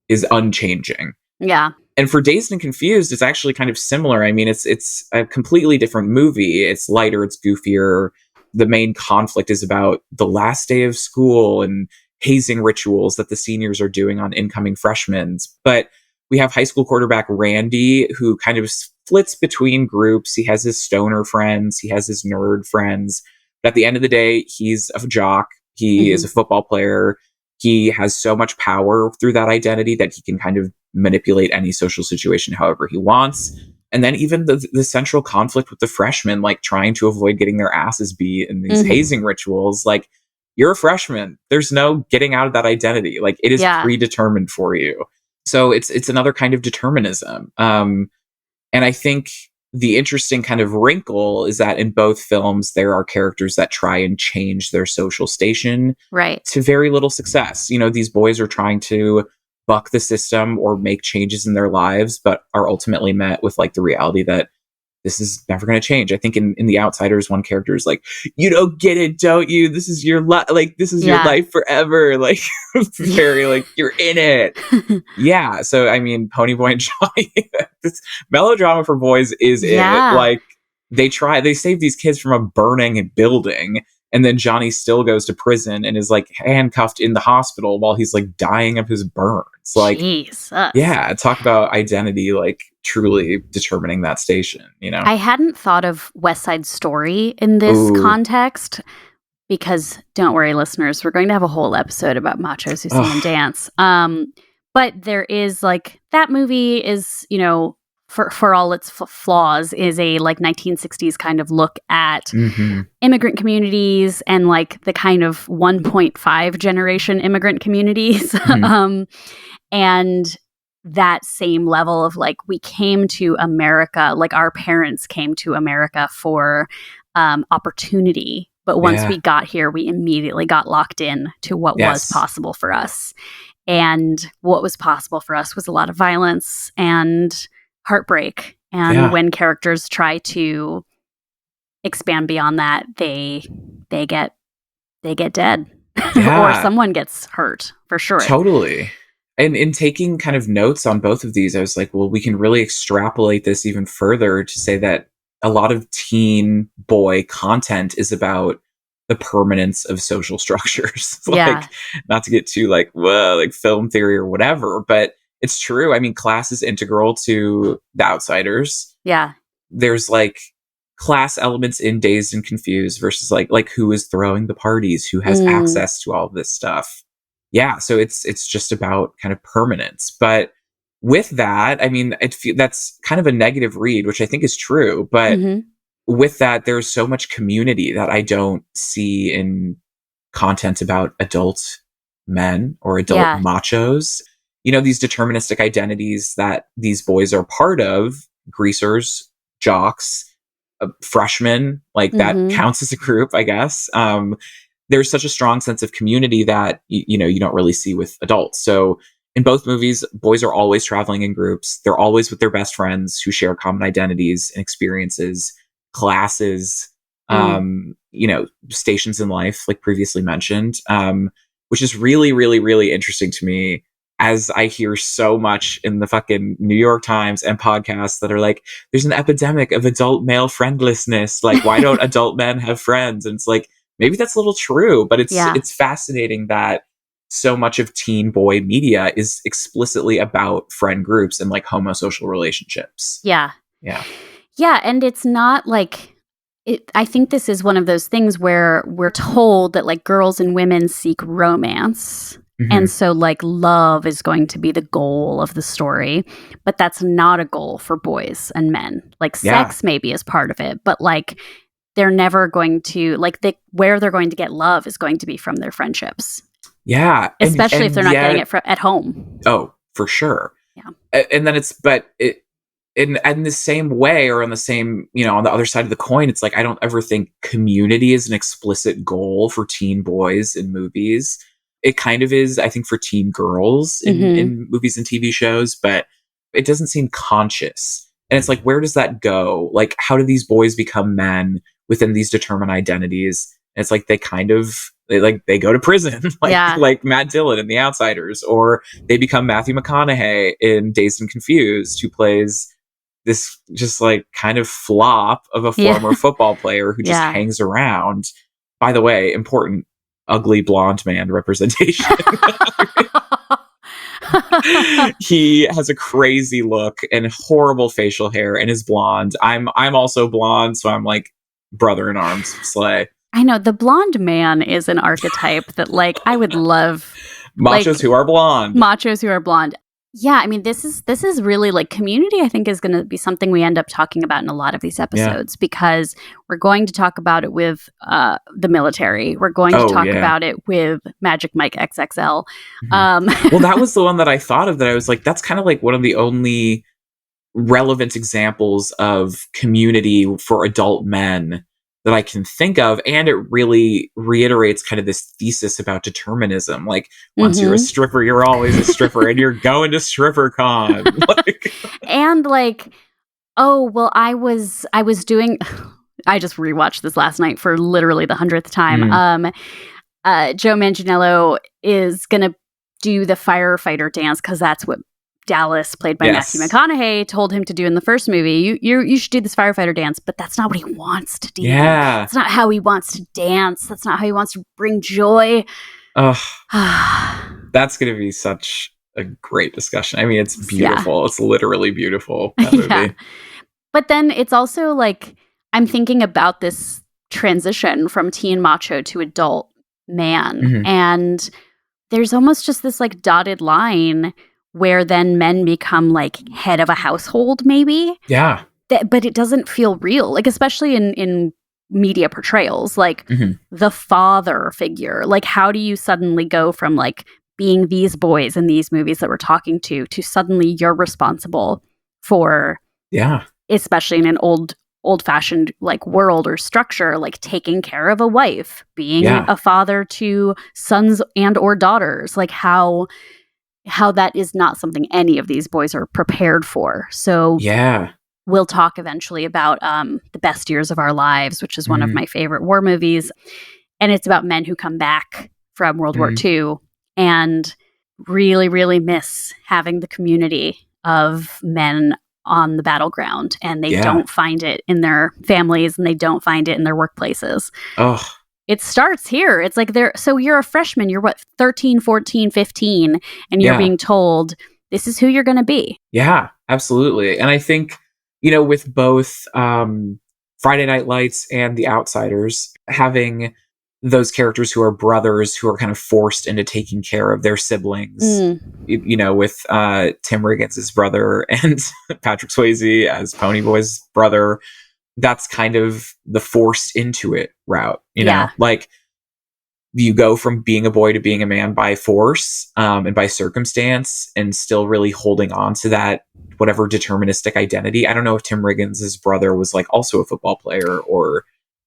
is unchanging. Yeah. And for Dazed and Confused, it's actually kind of similar. I mean, it's a completely different movie. It's lighter, it's goofier. The main conflict is about the last day of school and hazing rituals that the seniors are doing on incoming freshmen. But we have high school quarterback Randy, who kind of splits between groups. He has his stoner friends, he has his nerd friends. But at the end of the day, he's a jock. He is a football player. He has so much power through that identity that he can kind of manipulate any social situation however he wants. And then even the central conflict with the freshmen, like trying to avoid getting their asses beat in these hazing rituals, like, you're a freshman. There's no getting out of that identity. Like it is predetermined for you. So it's another kind of determinism. And I think the interesting kind of wrinkle is that in both films, there are characters that try and change their social station to very little success. These boys are trying to buck the system or make changes in their lives, but are ultimately met with like the reality that this is never going to change. I think in The Outsiders, one character is like, you don't get it, don't you? This is your life. Like, this is your life forever. Like, very like, you're in it. Yeah. So, I mean, Pony Boy and Johnny, this melodrama for boys is it. Like, they save these kids from a burning building. And then Johnny still goes to prison and is like handcuffed in the hospital while he's like dying of his burns. Like, Jesus. Yeah, talk about identity, like truly determining that station, I hadn't thought of West Side Story in this context because don't worry, listeners, we're going to have a whole episode about machos who sing and dance. But there is like, that movie is, for all its flaws, is a like 1960s kind of look at immigrant communities and like the kind of 1.5 generation immigrant communities. And that same level of like, we came to America, like our parents came to America for opportunity. But once we got here, we immediately got locked in to what was possible for us. And what was possible for us was a lot of violence and heartbreak. And when characters try to expand beyond that, they get they get dead. Yeah. Or someone gets hurt, for sure. Totally. And in taking kind of notes on both of these, I was like, well, we can really extrapolate this even further to say that a lot of teen boy content is about the permanence of social structures. Like, not to get too like, whoa, like film theory or whatever, but it's true. I mean, class is integral to The Outsiders. Yeah. There's like class elements in Dazed and Confused versus like who is throwing the parties, who has access to all of this stuff. Yeah, so it's just about kind of permanence. But with that, I mean, that's kind of a negative read, which I think is true. But with that, there's so much community that I don't see in content about adult men or adult machos. You know, these deterministic identities that these boys are part of, greasers, jocks, freshmen, like that counts as a group, I guess. There's such a strong sense of community that, you know, you don't really see with adults. So in both movies, boys are always traveling in groups. They're always with their best friends who share common identities and experiences, classes, you know, stations in life, like previously mentioned, which is really, really, really interesting to me, as I hear so much in the fucking New York Times and podcasts that are like, there's an epidemic of adult male friendlessness. Like, why don't adult men have friends? And it's like, maybe that's a little true, but it's fascinating that so much of teen boy media is explicitly about friend groups and like homosocial relationships. Yeah. Yeah. Yeah. And it's not like, I think this is one of those things where we're told that like girls and women seek romance. And so like love is going to be the goal of the story, but that's not a goal for boys and men. Like sex maybe is part of it, but like they're never going to, like, where they're going to get love is going to be from their friendships. Yeah. Especially if they're not getting it at home. Oh, for sure. Yeah. And then in the same way, or on the same, you know, on the other side of the coin, it's like, I don't ever think community is an explicit goal for teen boys in movies. It kind of is, I think, for teen girls in movies and TV shows, but it doesn't seem conscious. And it's like, where does that go? Like, how do these boys become men within these determined identities? And it's like, they go to prison, like Matt Dillon in The Outsiders, or they become Matthew McConaughey in Dazed and Confused, who plays this just like kind of flop of a former football player who just hangs around. By the way, important ugly blonde man representation. He has a crazy look and horrible facial hair and is blonde. I'm also blonde, so I'm like brother in arms, slay. I know, the blonde man is an archetype that like I would love. Machos who are blonde. Machos who are blonde. Yeah, I mean, this is really like community, I think, is going to be something we end up talking about in a lot of these episodes, because we're going to talk about it with the military. We're going to talk about it with Magic Mike XXL. Well, that was the one that I thought of, that I was like, that's kind of like one of the only relevant examples of community for adult men that I can think of. And it really reiterates kind of this thesis about determinism. Like, once you're a stripper, you're always a stripper, and you're going to stripper con. And like, oh, well, I just rewatched this last night for literally the 100th time. Joe Manganiello is going to do the firefighter dance because that's what Dallas, played by Matthew McConaughey, told him to do in the first movie. You should do this firefighter dance, but that's not what he wants to do. Yeah. That's not how he wants to dance. That's not how he wants to bring joy. That's going to be such a great discussion. I mean, it's beautiful. Yeah. It's literally beautiful, that movie. Yeah. But then it's also like, I'm thinking about this transition from teen macho to adult man. And there's almost just this like dotted line where then men become like head of a household, maybe. Yeah. But it doesn't feel real, like especially in media portrayals, like the father figure. Like, how do you suddenly go from like being these boys in these movies that we're talking to suddenly you're responsible for, especially in an old-fashioned like world or structure, like taking care of a wife, being a father to sons and or daughters, like how that is not something any of these boys are prepared for. So we'll talk eventually about The Best Years of Our Lives, which is one of my favorite war movies. And it's about men who come back from World War II and really, really miss having the community of men on the battleground, and they don't find it in their families, and they don't find it in their workplaces. Oh, it starts here. It's like so you're a freshman, you're 13, 14, 15, and you're being told this is who you're going to be. Yeah, absolutely. And I think, with both Friday Night Lights and The Outsiders, having those characters who are brothers who are kind of forced into taking care of their siblings, with Tim Riggins' brother and Patrick Swayze as Ponyboy's brother. That's kind of the forced into it route, you know? Like, you go from being a boy to being a man by force and by circumstance, and still really holding on to that whatever deterministic identity. I don't know if Tim Riggins' brother was like also a football player or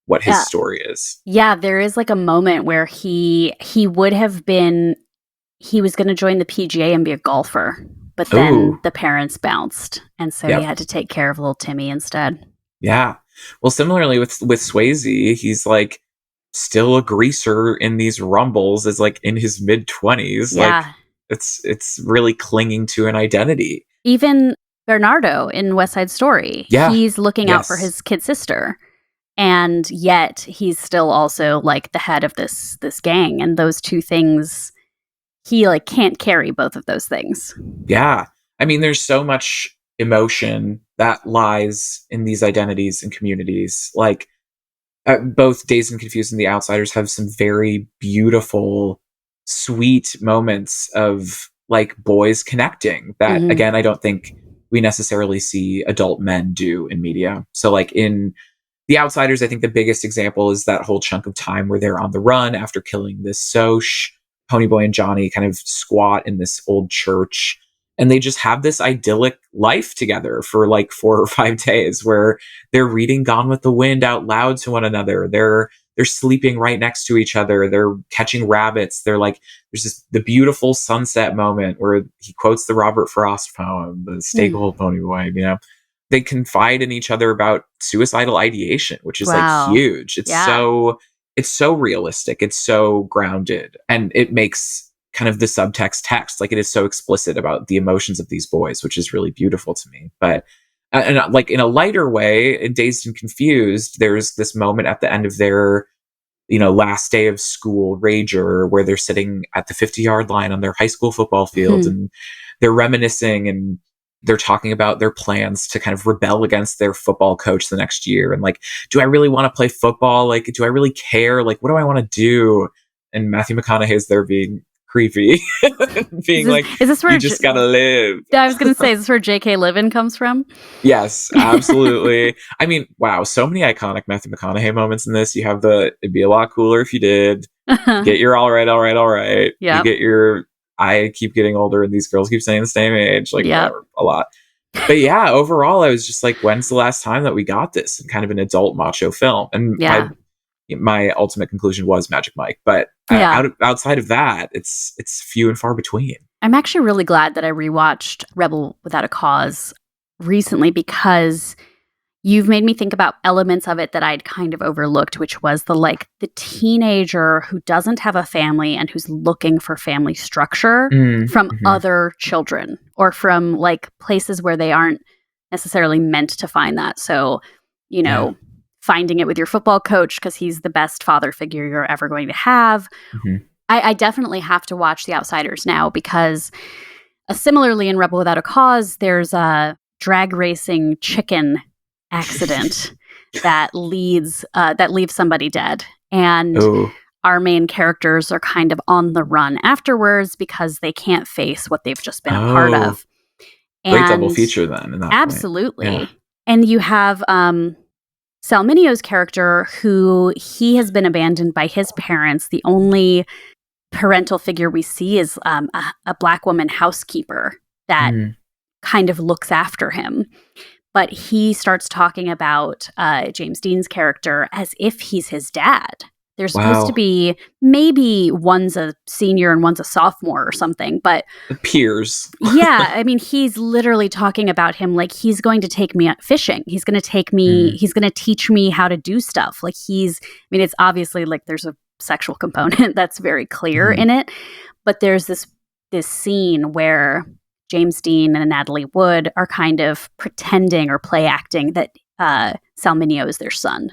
what his story is. Yeah, there is like a moment where he would have been, he was going to join the PGA and be a golfer, but then the parents bounced, and so he had to take care of little Timmy instead. Yeah. Well, similarly with Swayze, he's like still a greaser in these rumbles as like in his mid-20s. Yeah. Like it's really clinging to an identity. Even Bernardo in West Side Story, he's looking out for his kid sister. And yet he's still also like the head of this gang, and those two things, he like can't carry both of those things. Yeah. I mean, there's so much emotion that lies in these identities and communities. Like both Dazed and Confused and The Outsiders have some very beautiful, sweet moments of like boys connecting that, again, I don't think we necessarily see adult men do in media. So like in The Outsiders, I think the biggest example is that whole chunk of time where they're on the run after killing this Soch. Ponyboy and Johnny kind of squat in this old church, and they just have this idyllic life together for like 4 or 5 days where they're reading Gone with the Wind out loud to one another. They're sleeping right next to each other. They're catching rabbits. They're like, there's the beautiful sunset moment where he quotes the Robert Frost poem, the Stake-a-Hole Ponyboy, They confide in each other about suicidal ideation, which is like huge. It's so realistic. It's so grounded, and it makes kind of the subtext text. Like, it is so explicit about the emotions of these boys, which is really beautiful to me. But and like in a lighter way, in Dazed and Confused, there's this moment at the end of their, last day of school rager where they're sitting at the 50-yard line on their high school football field and they're reminiscing, and they're talking about their plans to kind of rebel against their football coach the next year. And like, do I really want to play football? Like, do I really care? Like, what do I want to do? And Matthew McConaughey is there being creepy, being is this where you just gotta live? Yeah, I was going to say, is this where J.K. Livin comes from? Yes, absolutely. I mean, wow, so many iconic Matthew McConaughey moments in this. You have it'd be a lot cooler if you did. Get your all right. Yeah. You get your I keep getting older and these girls keep staying the same age, like whatever, a lot. But yeah, overall, I was just like, when's the last time that we got this in kind of an adult macho film? And my ultimate conclusion was Magic Mike. But outside of that, it's few and far between. I'm actually really glad that I rewatched Rebel Without a Cause recently, because you've made me think about elements of it that I'd kind of overlooked, which was the teenager who doesn't have a family and who's looking for family structure from other children, or from like places where they aren't necessarily meant to find that. So, finding it with your football coach because he's the best father figure you're ever going to have. I definitely have to watch The Outsiders now, because similarly in Rebel Without a Cause, there's a drag racing chicken accident that leaves somebody dead, and our main characters are kind of on the run afterwards because they can't face what they've just been a part of. Great double feature then in that absolutely point. Yeah. And you have Sal Minio's character, who he has been abandoned by his parents. The only parental figure we see is a Black woman housekeeper that kind of looks after him. But he starts talking about James Dean's character as if he's his dad. There's supposed to be, maybe one's a senior and one's a sophomore or something, but peers. Yeah, I mean, he's literally talking about him like he's going to take me fishing. He's going to take me, he's going to teach me how to do stuff. Like it's obviously like there's a sexual component that's very clear in it. But there's this scene where James Dean and Natalie Wood are kind of pretending or play acting that Salminio is their son.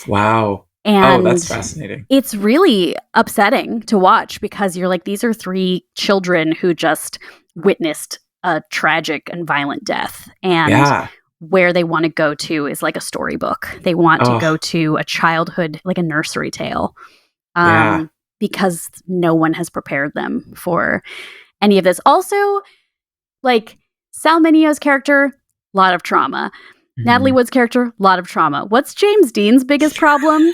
Wow. And that's fascinating. It's really upsetting to watch because you're like, these are three children who just witnessed a tragic and violent death. And where they want to go to is like a storybook. They want to go to a childhood, like a nursery tale. Because no one has prepared them for any of this. Also, like, Salminio's character, a lot of trauma. Natalie Wood's character, a lot of trauma. What's James Dean's biggest problem?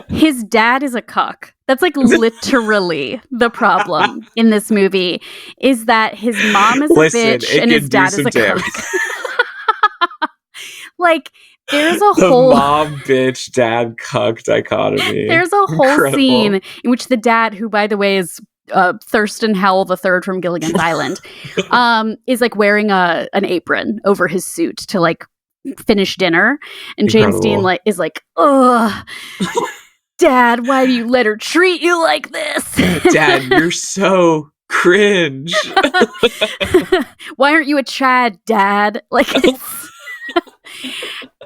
His dad is a cuck. That's like literally the problem in this movie, is that his mom is a bitch and his dad is a cuck. Like, there's a whole mom, bitch, dad, cuck dichotomy. There's a whole scene in which the dad, who, by the way, is Thurston Howell III from Gilligan's Island, is like wearing an apron over his suit to like finish dinner, and James Dean is like, ugh, Dad, why do you let her treat you like this? Dad, you're so cringe. Why aren't you a Chad, Dad? Like,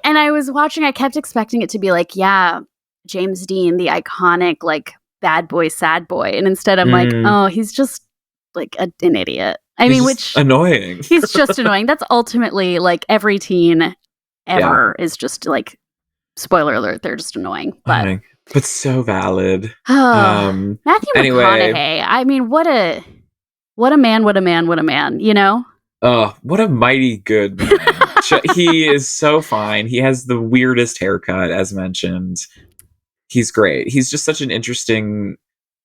and I was watching, I kept expecting it to be like, yeah, James Dean, the iconic like bad boy, sad boy, and instead I'm like, oh, he's just like an idiot. Which annoying. He's just annoying. That's ultimately like every teen ever is just like, spoiler alert, they're just annoying. But so valid. Matthew McConaughey. I mean, what a man, you know? Oh, what a mighty good man. He is so fine. He has the weirdest haircut, as mentioned. He's great. He's just such an interesting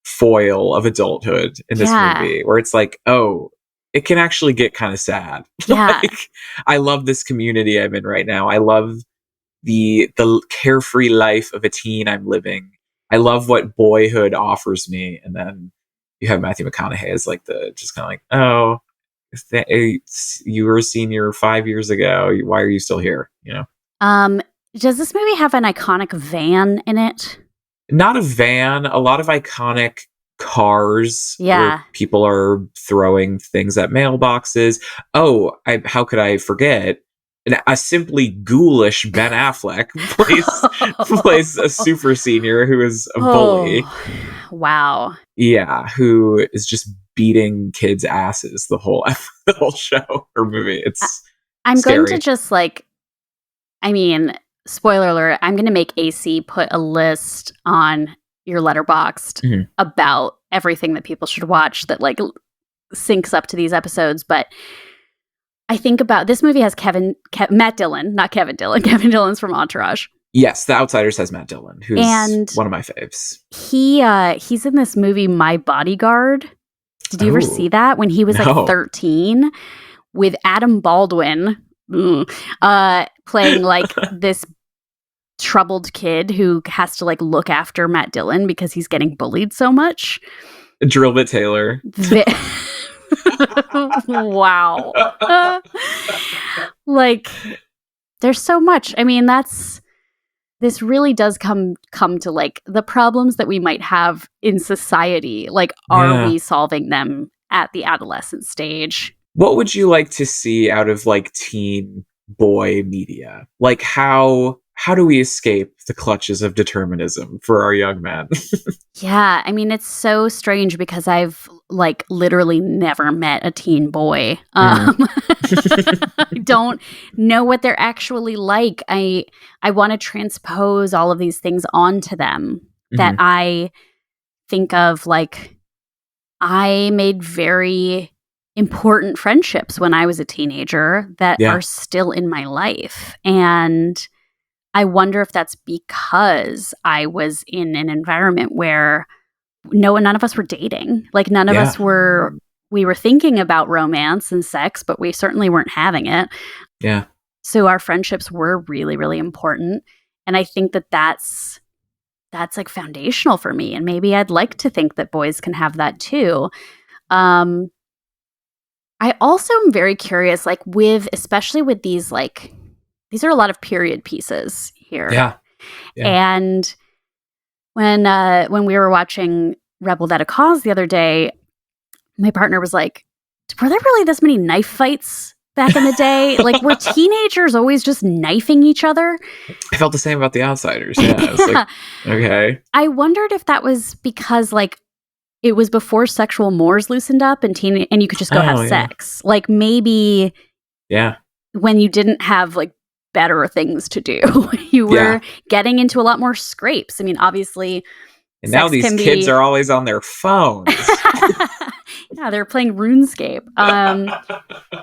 foil of adulthood in this movie, where it's like, oh, it can actually get kind of sad. Yeah. Like, I love this community I'm in right now. I love the carefree life of a teen I'm living. I love what boyhood offers me. And then you have Matthew McConaughey as like just kind of like, oh, you were a senior 5 years ago. Why are you still here? You know? Does this movie have an iconic van in it? Not a van. A lot of iconic cars. Yeah. Where people are throwing things at mailboxes. Oh, how could I forget? A simply ghoulish Ben Affleck plays a super senior who is a bully. Wow. Yeah, who is just beating kids' asses the whole show or movie. It's I'm scary. going to just like, spoiler alert, I'm going to make AC put a list on your Letterboxd about everything that people should watch that like syncs up to these episodes. But I think about this movie has Matt Dillon, not Kevin Dillon. Kevin Dillon's from Entourage. Yes, The Outsiders has Matt Dillon, who's one of my faves. He's in this movie My Bodyguard. Did you ever see that? When he was like 13, with Adam Baldwin playing like this troubled kid who has to like look after Matt Dillon because he's getting bullied so much. Drillbit Taylor. Wow. Like, there's so much. I mean, this really does come to like the problems that we might have in society. Like, are we solving them at the adolescent stage? What would you like to see out of like teen boy media? Like, how do we escape the clutches of determinism for our young men? Yeah, I mean, it's so strange because I've like literally never met a teen boy. I don't know what they're actually like. I want to transpose all of these things onto them that I think of. Like, I made very important friendships when I was a teenager that are still in my life. And I wonder if that's because I was in an environment where none of us were dating. Like, none of us we were thinking about romance and sex, but we certainly weren't having it. Yeah. So our friendships were really, really important. And I think that's like foundational for me. And maybe I'd like to think that boys can have that too. I also am very curious, like especially with these, like, these are a lot of period pieces here. Yeah. And When we were watching Rebel Without a Cause the other day, my partner was like, were there really this many knife fights back in the day? Like, were teenagers always just knifing each other? I felt the same about The Outsiders. Yeah. I was like, okay. I wondered if that was because, like, it was before sexual mores loosened up and you could just go have sex. Like, maybe when you didn't have, like, better things to do, you were getting into a lot more scrapes. I mean, obviously... And now these kids are always on their phones. Yeah, they're playing RuneScape.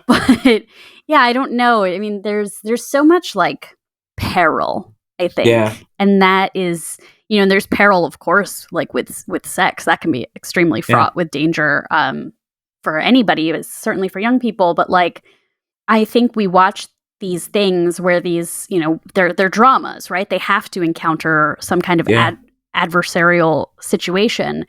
But yeah, I don't know. I mean, there's so much like peril, I think. Yeah. And that is, and there's peril, of course, like with sex. That can be extremely fraught with danger for anybody, but certainly for young people. But like, I think we watch these things where these, they're dramas, right? They have to encounter some kind of adversarial situation.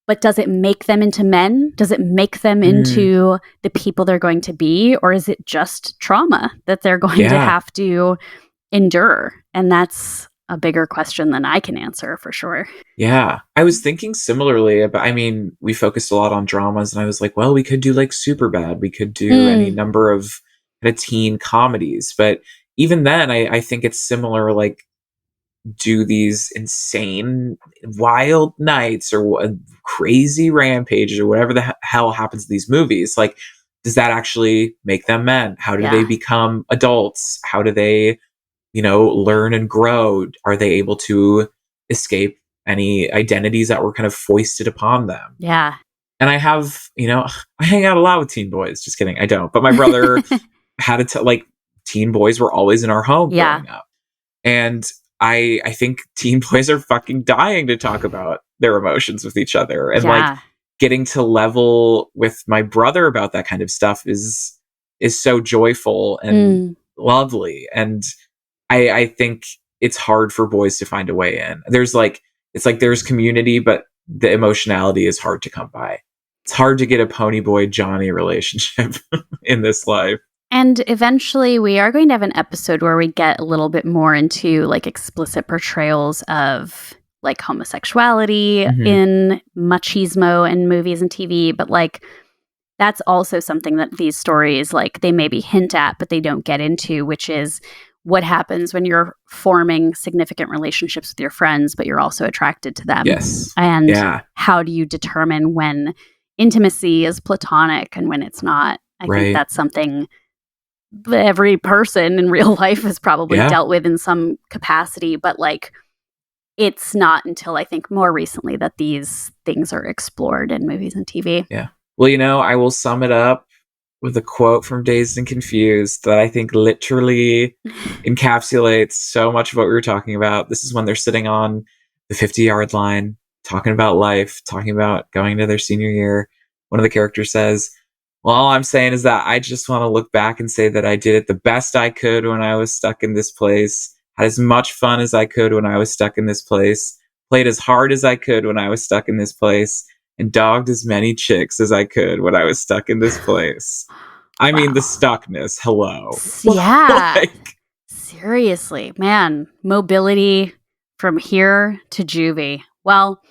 But does it make them into men? Does it make them into the people they're going to be? Or is it just trauma that they're going to have to endure? And that's a bigger question than I can answer for sure. Yeah. I was thinking similarly about, I mean, we focused a lot on dramas and I was like, well, we could do like Superbad. We could do any number of kind of teen comedies. But even then, I think it's similar, like, do these insane wild nights or crazy rampages or whatever the hell happens in these movies. Like, does that actually make them men? How do they become adults? How do they, learn and grow? Are they able to escape any identities that were kind of foisted upon them? Yeah. And I have, I hang out a lot with teen boys. Just kidding. I don't. But my brother had teen boys were always in our home growing up. And I think teen boys are fucking dying to talk about their emotions with each other. And like getting to level with my brother about that kind of stuff is so joyful and lovely. And I think it's hard for boys to find a way in. There's there's community, but the emotionality is hard to come by. It's hard to get a pony boy Johnny relationship in this life. And eventually we are going to have an episode where we get a little bit more into like explicit portrayals of like homosexuality in machismo in movies and TV. But like, that's also something that these stories, like they maybe hint at, but they don't get into, which is what happens when you're forming significant relationships with your friends, but you're also attracted to them. Yes. And how do you determine when intimacy is platonic and when it's not? I think that's something every person in real life has probably dealt with in some capacity, but like it's not until I think more recently that these things are explored in movies and TV. Yeah. Well, I will sum it up with a quote from Dazed and Confused that I think literally encapsulates so much of what we were talking about. This is when they're sitting on the 50-yard line, talking about life, talking about going into their senior year. One of the characters says, well, all I'm saying is that I just want to look back and say that I did it the best I could when I was stuck in this place, had as much fun as I could when I was stuck in this place, played as hard as I could when I was stuck in this place, and dogged as many chicks as I could when I was stuck in this place. I mean, the stuckness, hello. Yeah. Seriously, man, mobility from here to juvie. Well...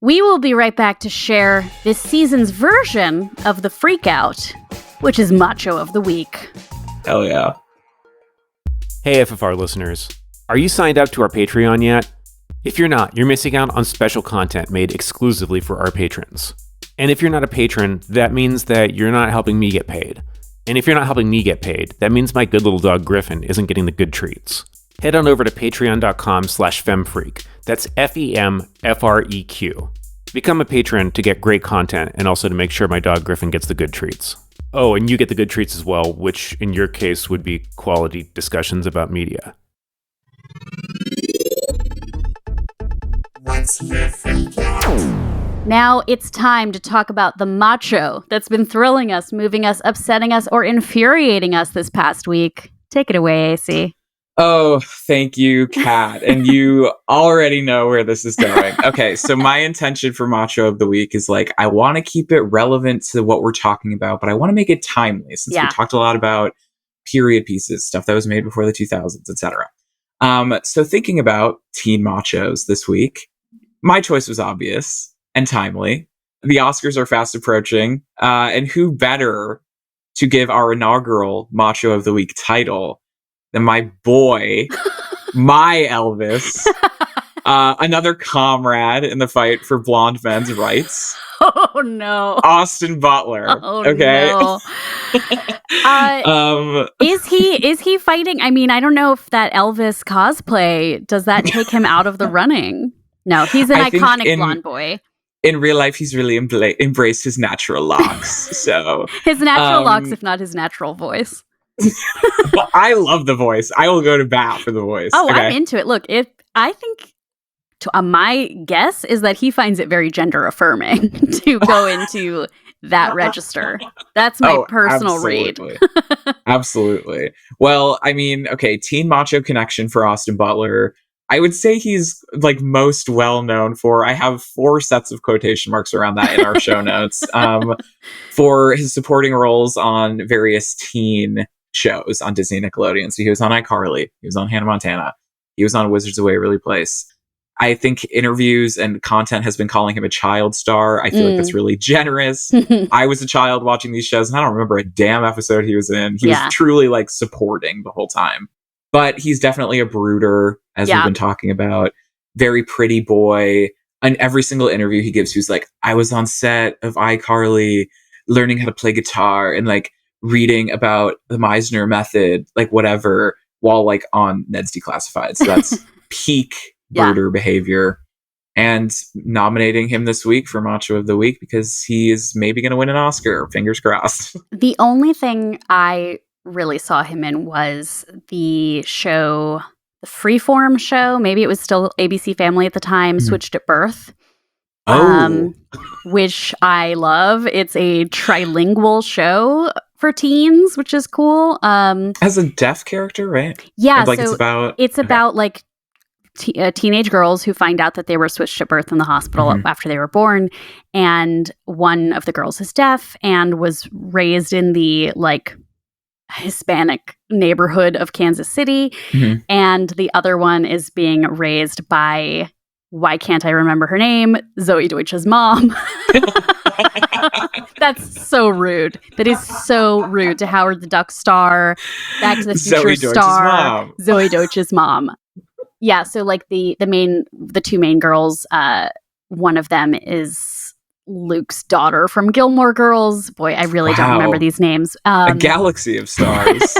We will be right back to share this season's version of the Freakout, which is Macho of the Week. Hell yeah. Hey, FFR listeners. Are you signed up to our Patreon yet? If you're not, you're missing out on special content made exclusively for our patrons. And if you're not a patron, that means that you're not helping me get paid. And if you're not helping me get paid, that means my good little dog Griffin isn't getting the good treats. Head on over to patreon.com/femfreak. That's FEMFREQ. Become a patron to get great content and also to make sure my dog Griffin gets the good treats. Oh, and you get the good treats as well, which in your case would be quality discussions about media. What's your freakout? Now it's time to talk about the macho that's been thrilling us, moving us, upsetting us, or infuriating us this past week. Take it away, AC. Oh, thank you, Kat. And you already know where this is going. Okay, so my intention for Macho of the Week is like, I want to keep it relevant to what we're talking about, but I want to make it timely since we talked a lot about period pieces, stuff that was made before the 2000s, etc. So thinking about teen machos this week, my choice was obvious and timely. The Oscars are fast approaching, and who better to give our inaugural Macho of the Week title than my boy, my Elvis, another comrade in the fight for blonde men's rights. Oh no, Austin Butler. Oh okay. No. Is he fighting? I mean, I don't know if that Elvis cosplay does that take him out of the running. No, he's an iconic blonde boy. In real life, he's really embraced his natural locks. So his natural locks, if not his natural voice. Well, I love the voice. I will go to bat for the voice. Oh, okay. I'm into it. Look, I think my guess is that he finds it very gender affirming to go into that register. That's my personal read. Absolutely. Well, I mean, okay, teen macho connection for Austin Butler. I would say he's like most well known for, I have 4 sets of quotation marks around that in our show notes, for his supporting roles on various teen shows on Disney Nickelodeon. So he was on iCarly, he was on Hannah Montana, he was on Wizards of Waverly Place. I think interviews and content has been calling him a child star. I feel like that's really generous. I was a child watching these shows, and I don't remember a damn episode he was in. He was truly like supporting the whole time. But he's definitely a brooder, as we've been talking about. Very pretty boy. In every single interview he gives, he's like, I was on set of iCarly learning how to play guitar and like reading about the Meisner method, like whatever, while like on Ned's Declassified. So that's peak brooder behavior. And nominating him this week for Macho of the Week because he is maybe going to win an Oscar. Fingers crossed. The only thing I really saw him in was the show, the Freeform show. Maybe it was still ABC Family at the time, Switched at Birth. Which I love. It's a trilingual show for teens, which is cool. As a deaf character, right? Yeah. Like so it's about like teenage girls who find out that they were switched at birth in the hospital after they were born. And one of the girls is deaf and was raised in the like Hispanic neighborhood of Kansas City. And the other one is being raised by, why can't I remember her name? Zoe Deutsch's mom. That's so rude. That is so rude to Howard the Duck star, Back to the Future star, Zoe Deutsch's mom. Yeah, so like the two main girls, one of them is Luke's daughter from Gilmore Girls. Boy, I really don't remember these names. A galaxy of stars.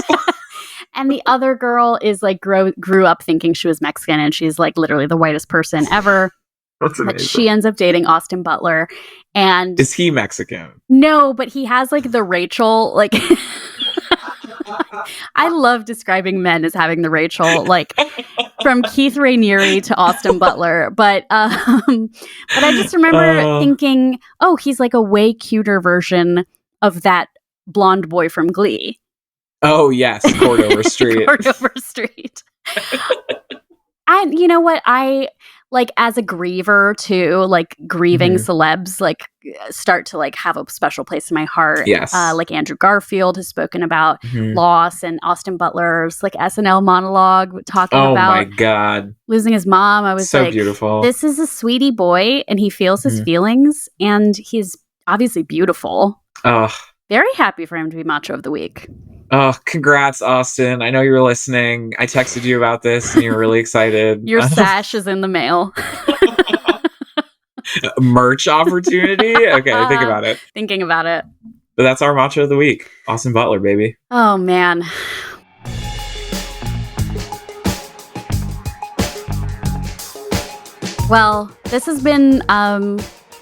And the other girl is like grew up thinking she was Mexican, and she's like literally the whitest person ever. That's amazing. But she ends up dating Austin Butler. And is he Mexican? No, but he has like the Rachel, like I love describing men as having the Rachel, like from Keith Raniere to Austin Butler. But I just remember thinking, oh, he's like a way cuter version of that blonde boy from Glee. Oh, yes. Cordover Street. Cordover Street. And you know what? I, like, as a griever, too, like, grieving celebs, like, start to, like, have a special place in my heart. Yes. Like, Andrew Garfield has spoken about loss, and Austin Butler's, like, SNL monologue talking about my God. Losing his mom. I was so like, beautiful. This is a sweetie boy, and he feels his feelings, and he's obviously beautiful. Very happy for him to be Macho of the Week. Oh, congrats, Austin. I know you were listening. I texted you about this and you were really excited. Your sash is in the mail. Merch opportunity? Okay, think about it. Thinking about it. But that's our Macho of the Week. Austin Butler, baby. Oh, man. Well, this has been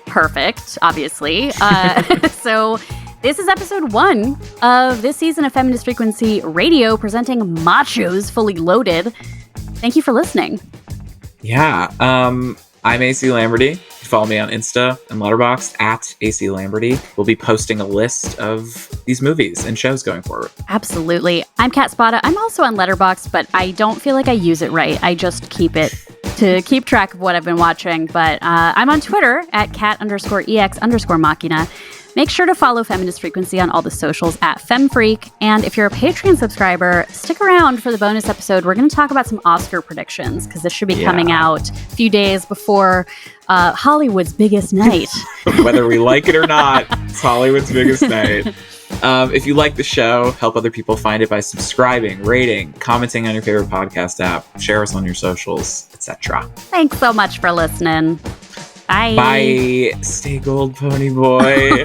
perfect, obviously. So this is episode 1 of this season of Feminist Frequency Radio, presenting Machos Fully Loaded. Thank you for listening. Yeah, I'm AC Lamberty. Follow me on Insta and Letterboxd at AC Lamberty. We'll be posting a list of these movies and shows going forward. Absolutely. I'm Kat Spada. I'm also on Letterboxd, but I don't feel like I use it right. I just keep it to keep track of what I've been watching. But I'm on Twitter at @cat_EX_machina. Make sure to follow Feminist Frequency on all the socials at FemFreak. And if you're a Patreon subscriber, stick around for the bonus episode. We're going to talk about some Oscar predictions because this should be coming out a few days before Hollywood's biggest night. Whether we like it or not, it's Hollywood's biggest night. If you like the show, help other people find it by subscribing, rating, commenting on your favorite podcast app, share us on your socials, etc. Thanks so much for listening. Bye. Bye. Stay gold, pony boy.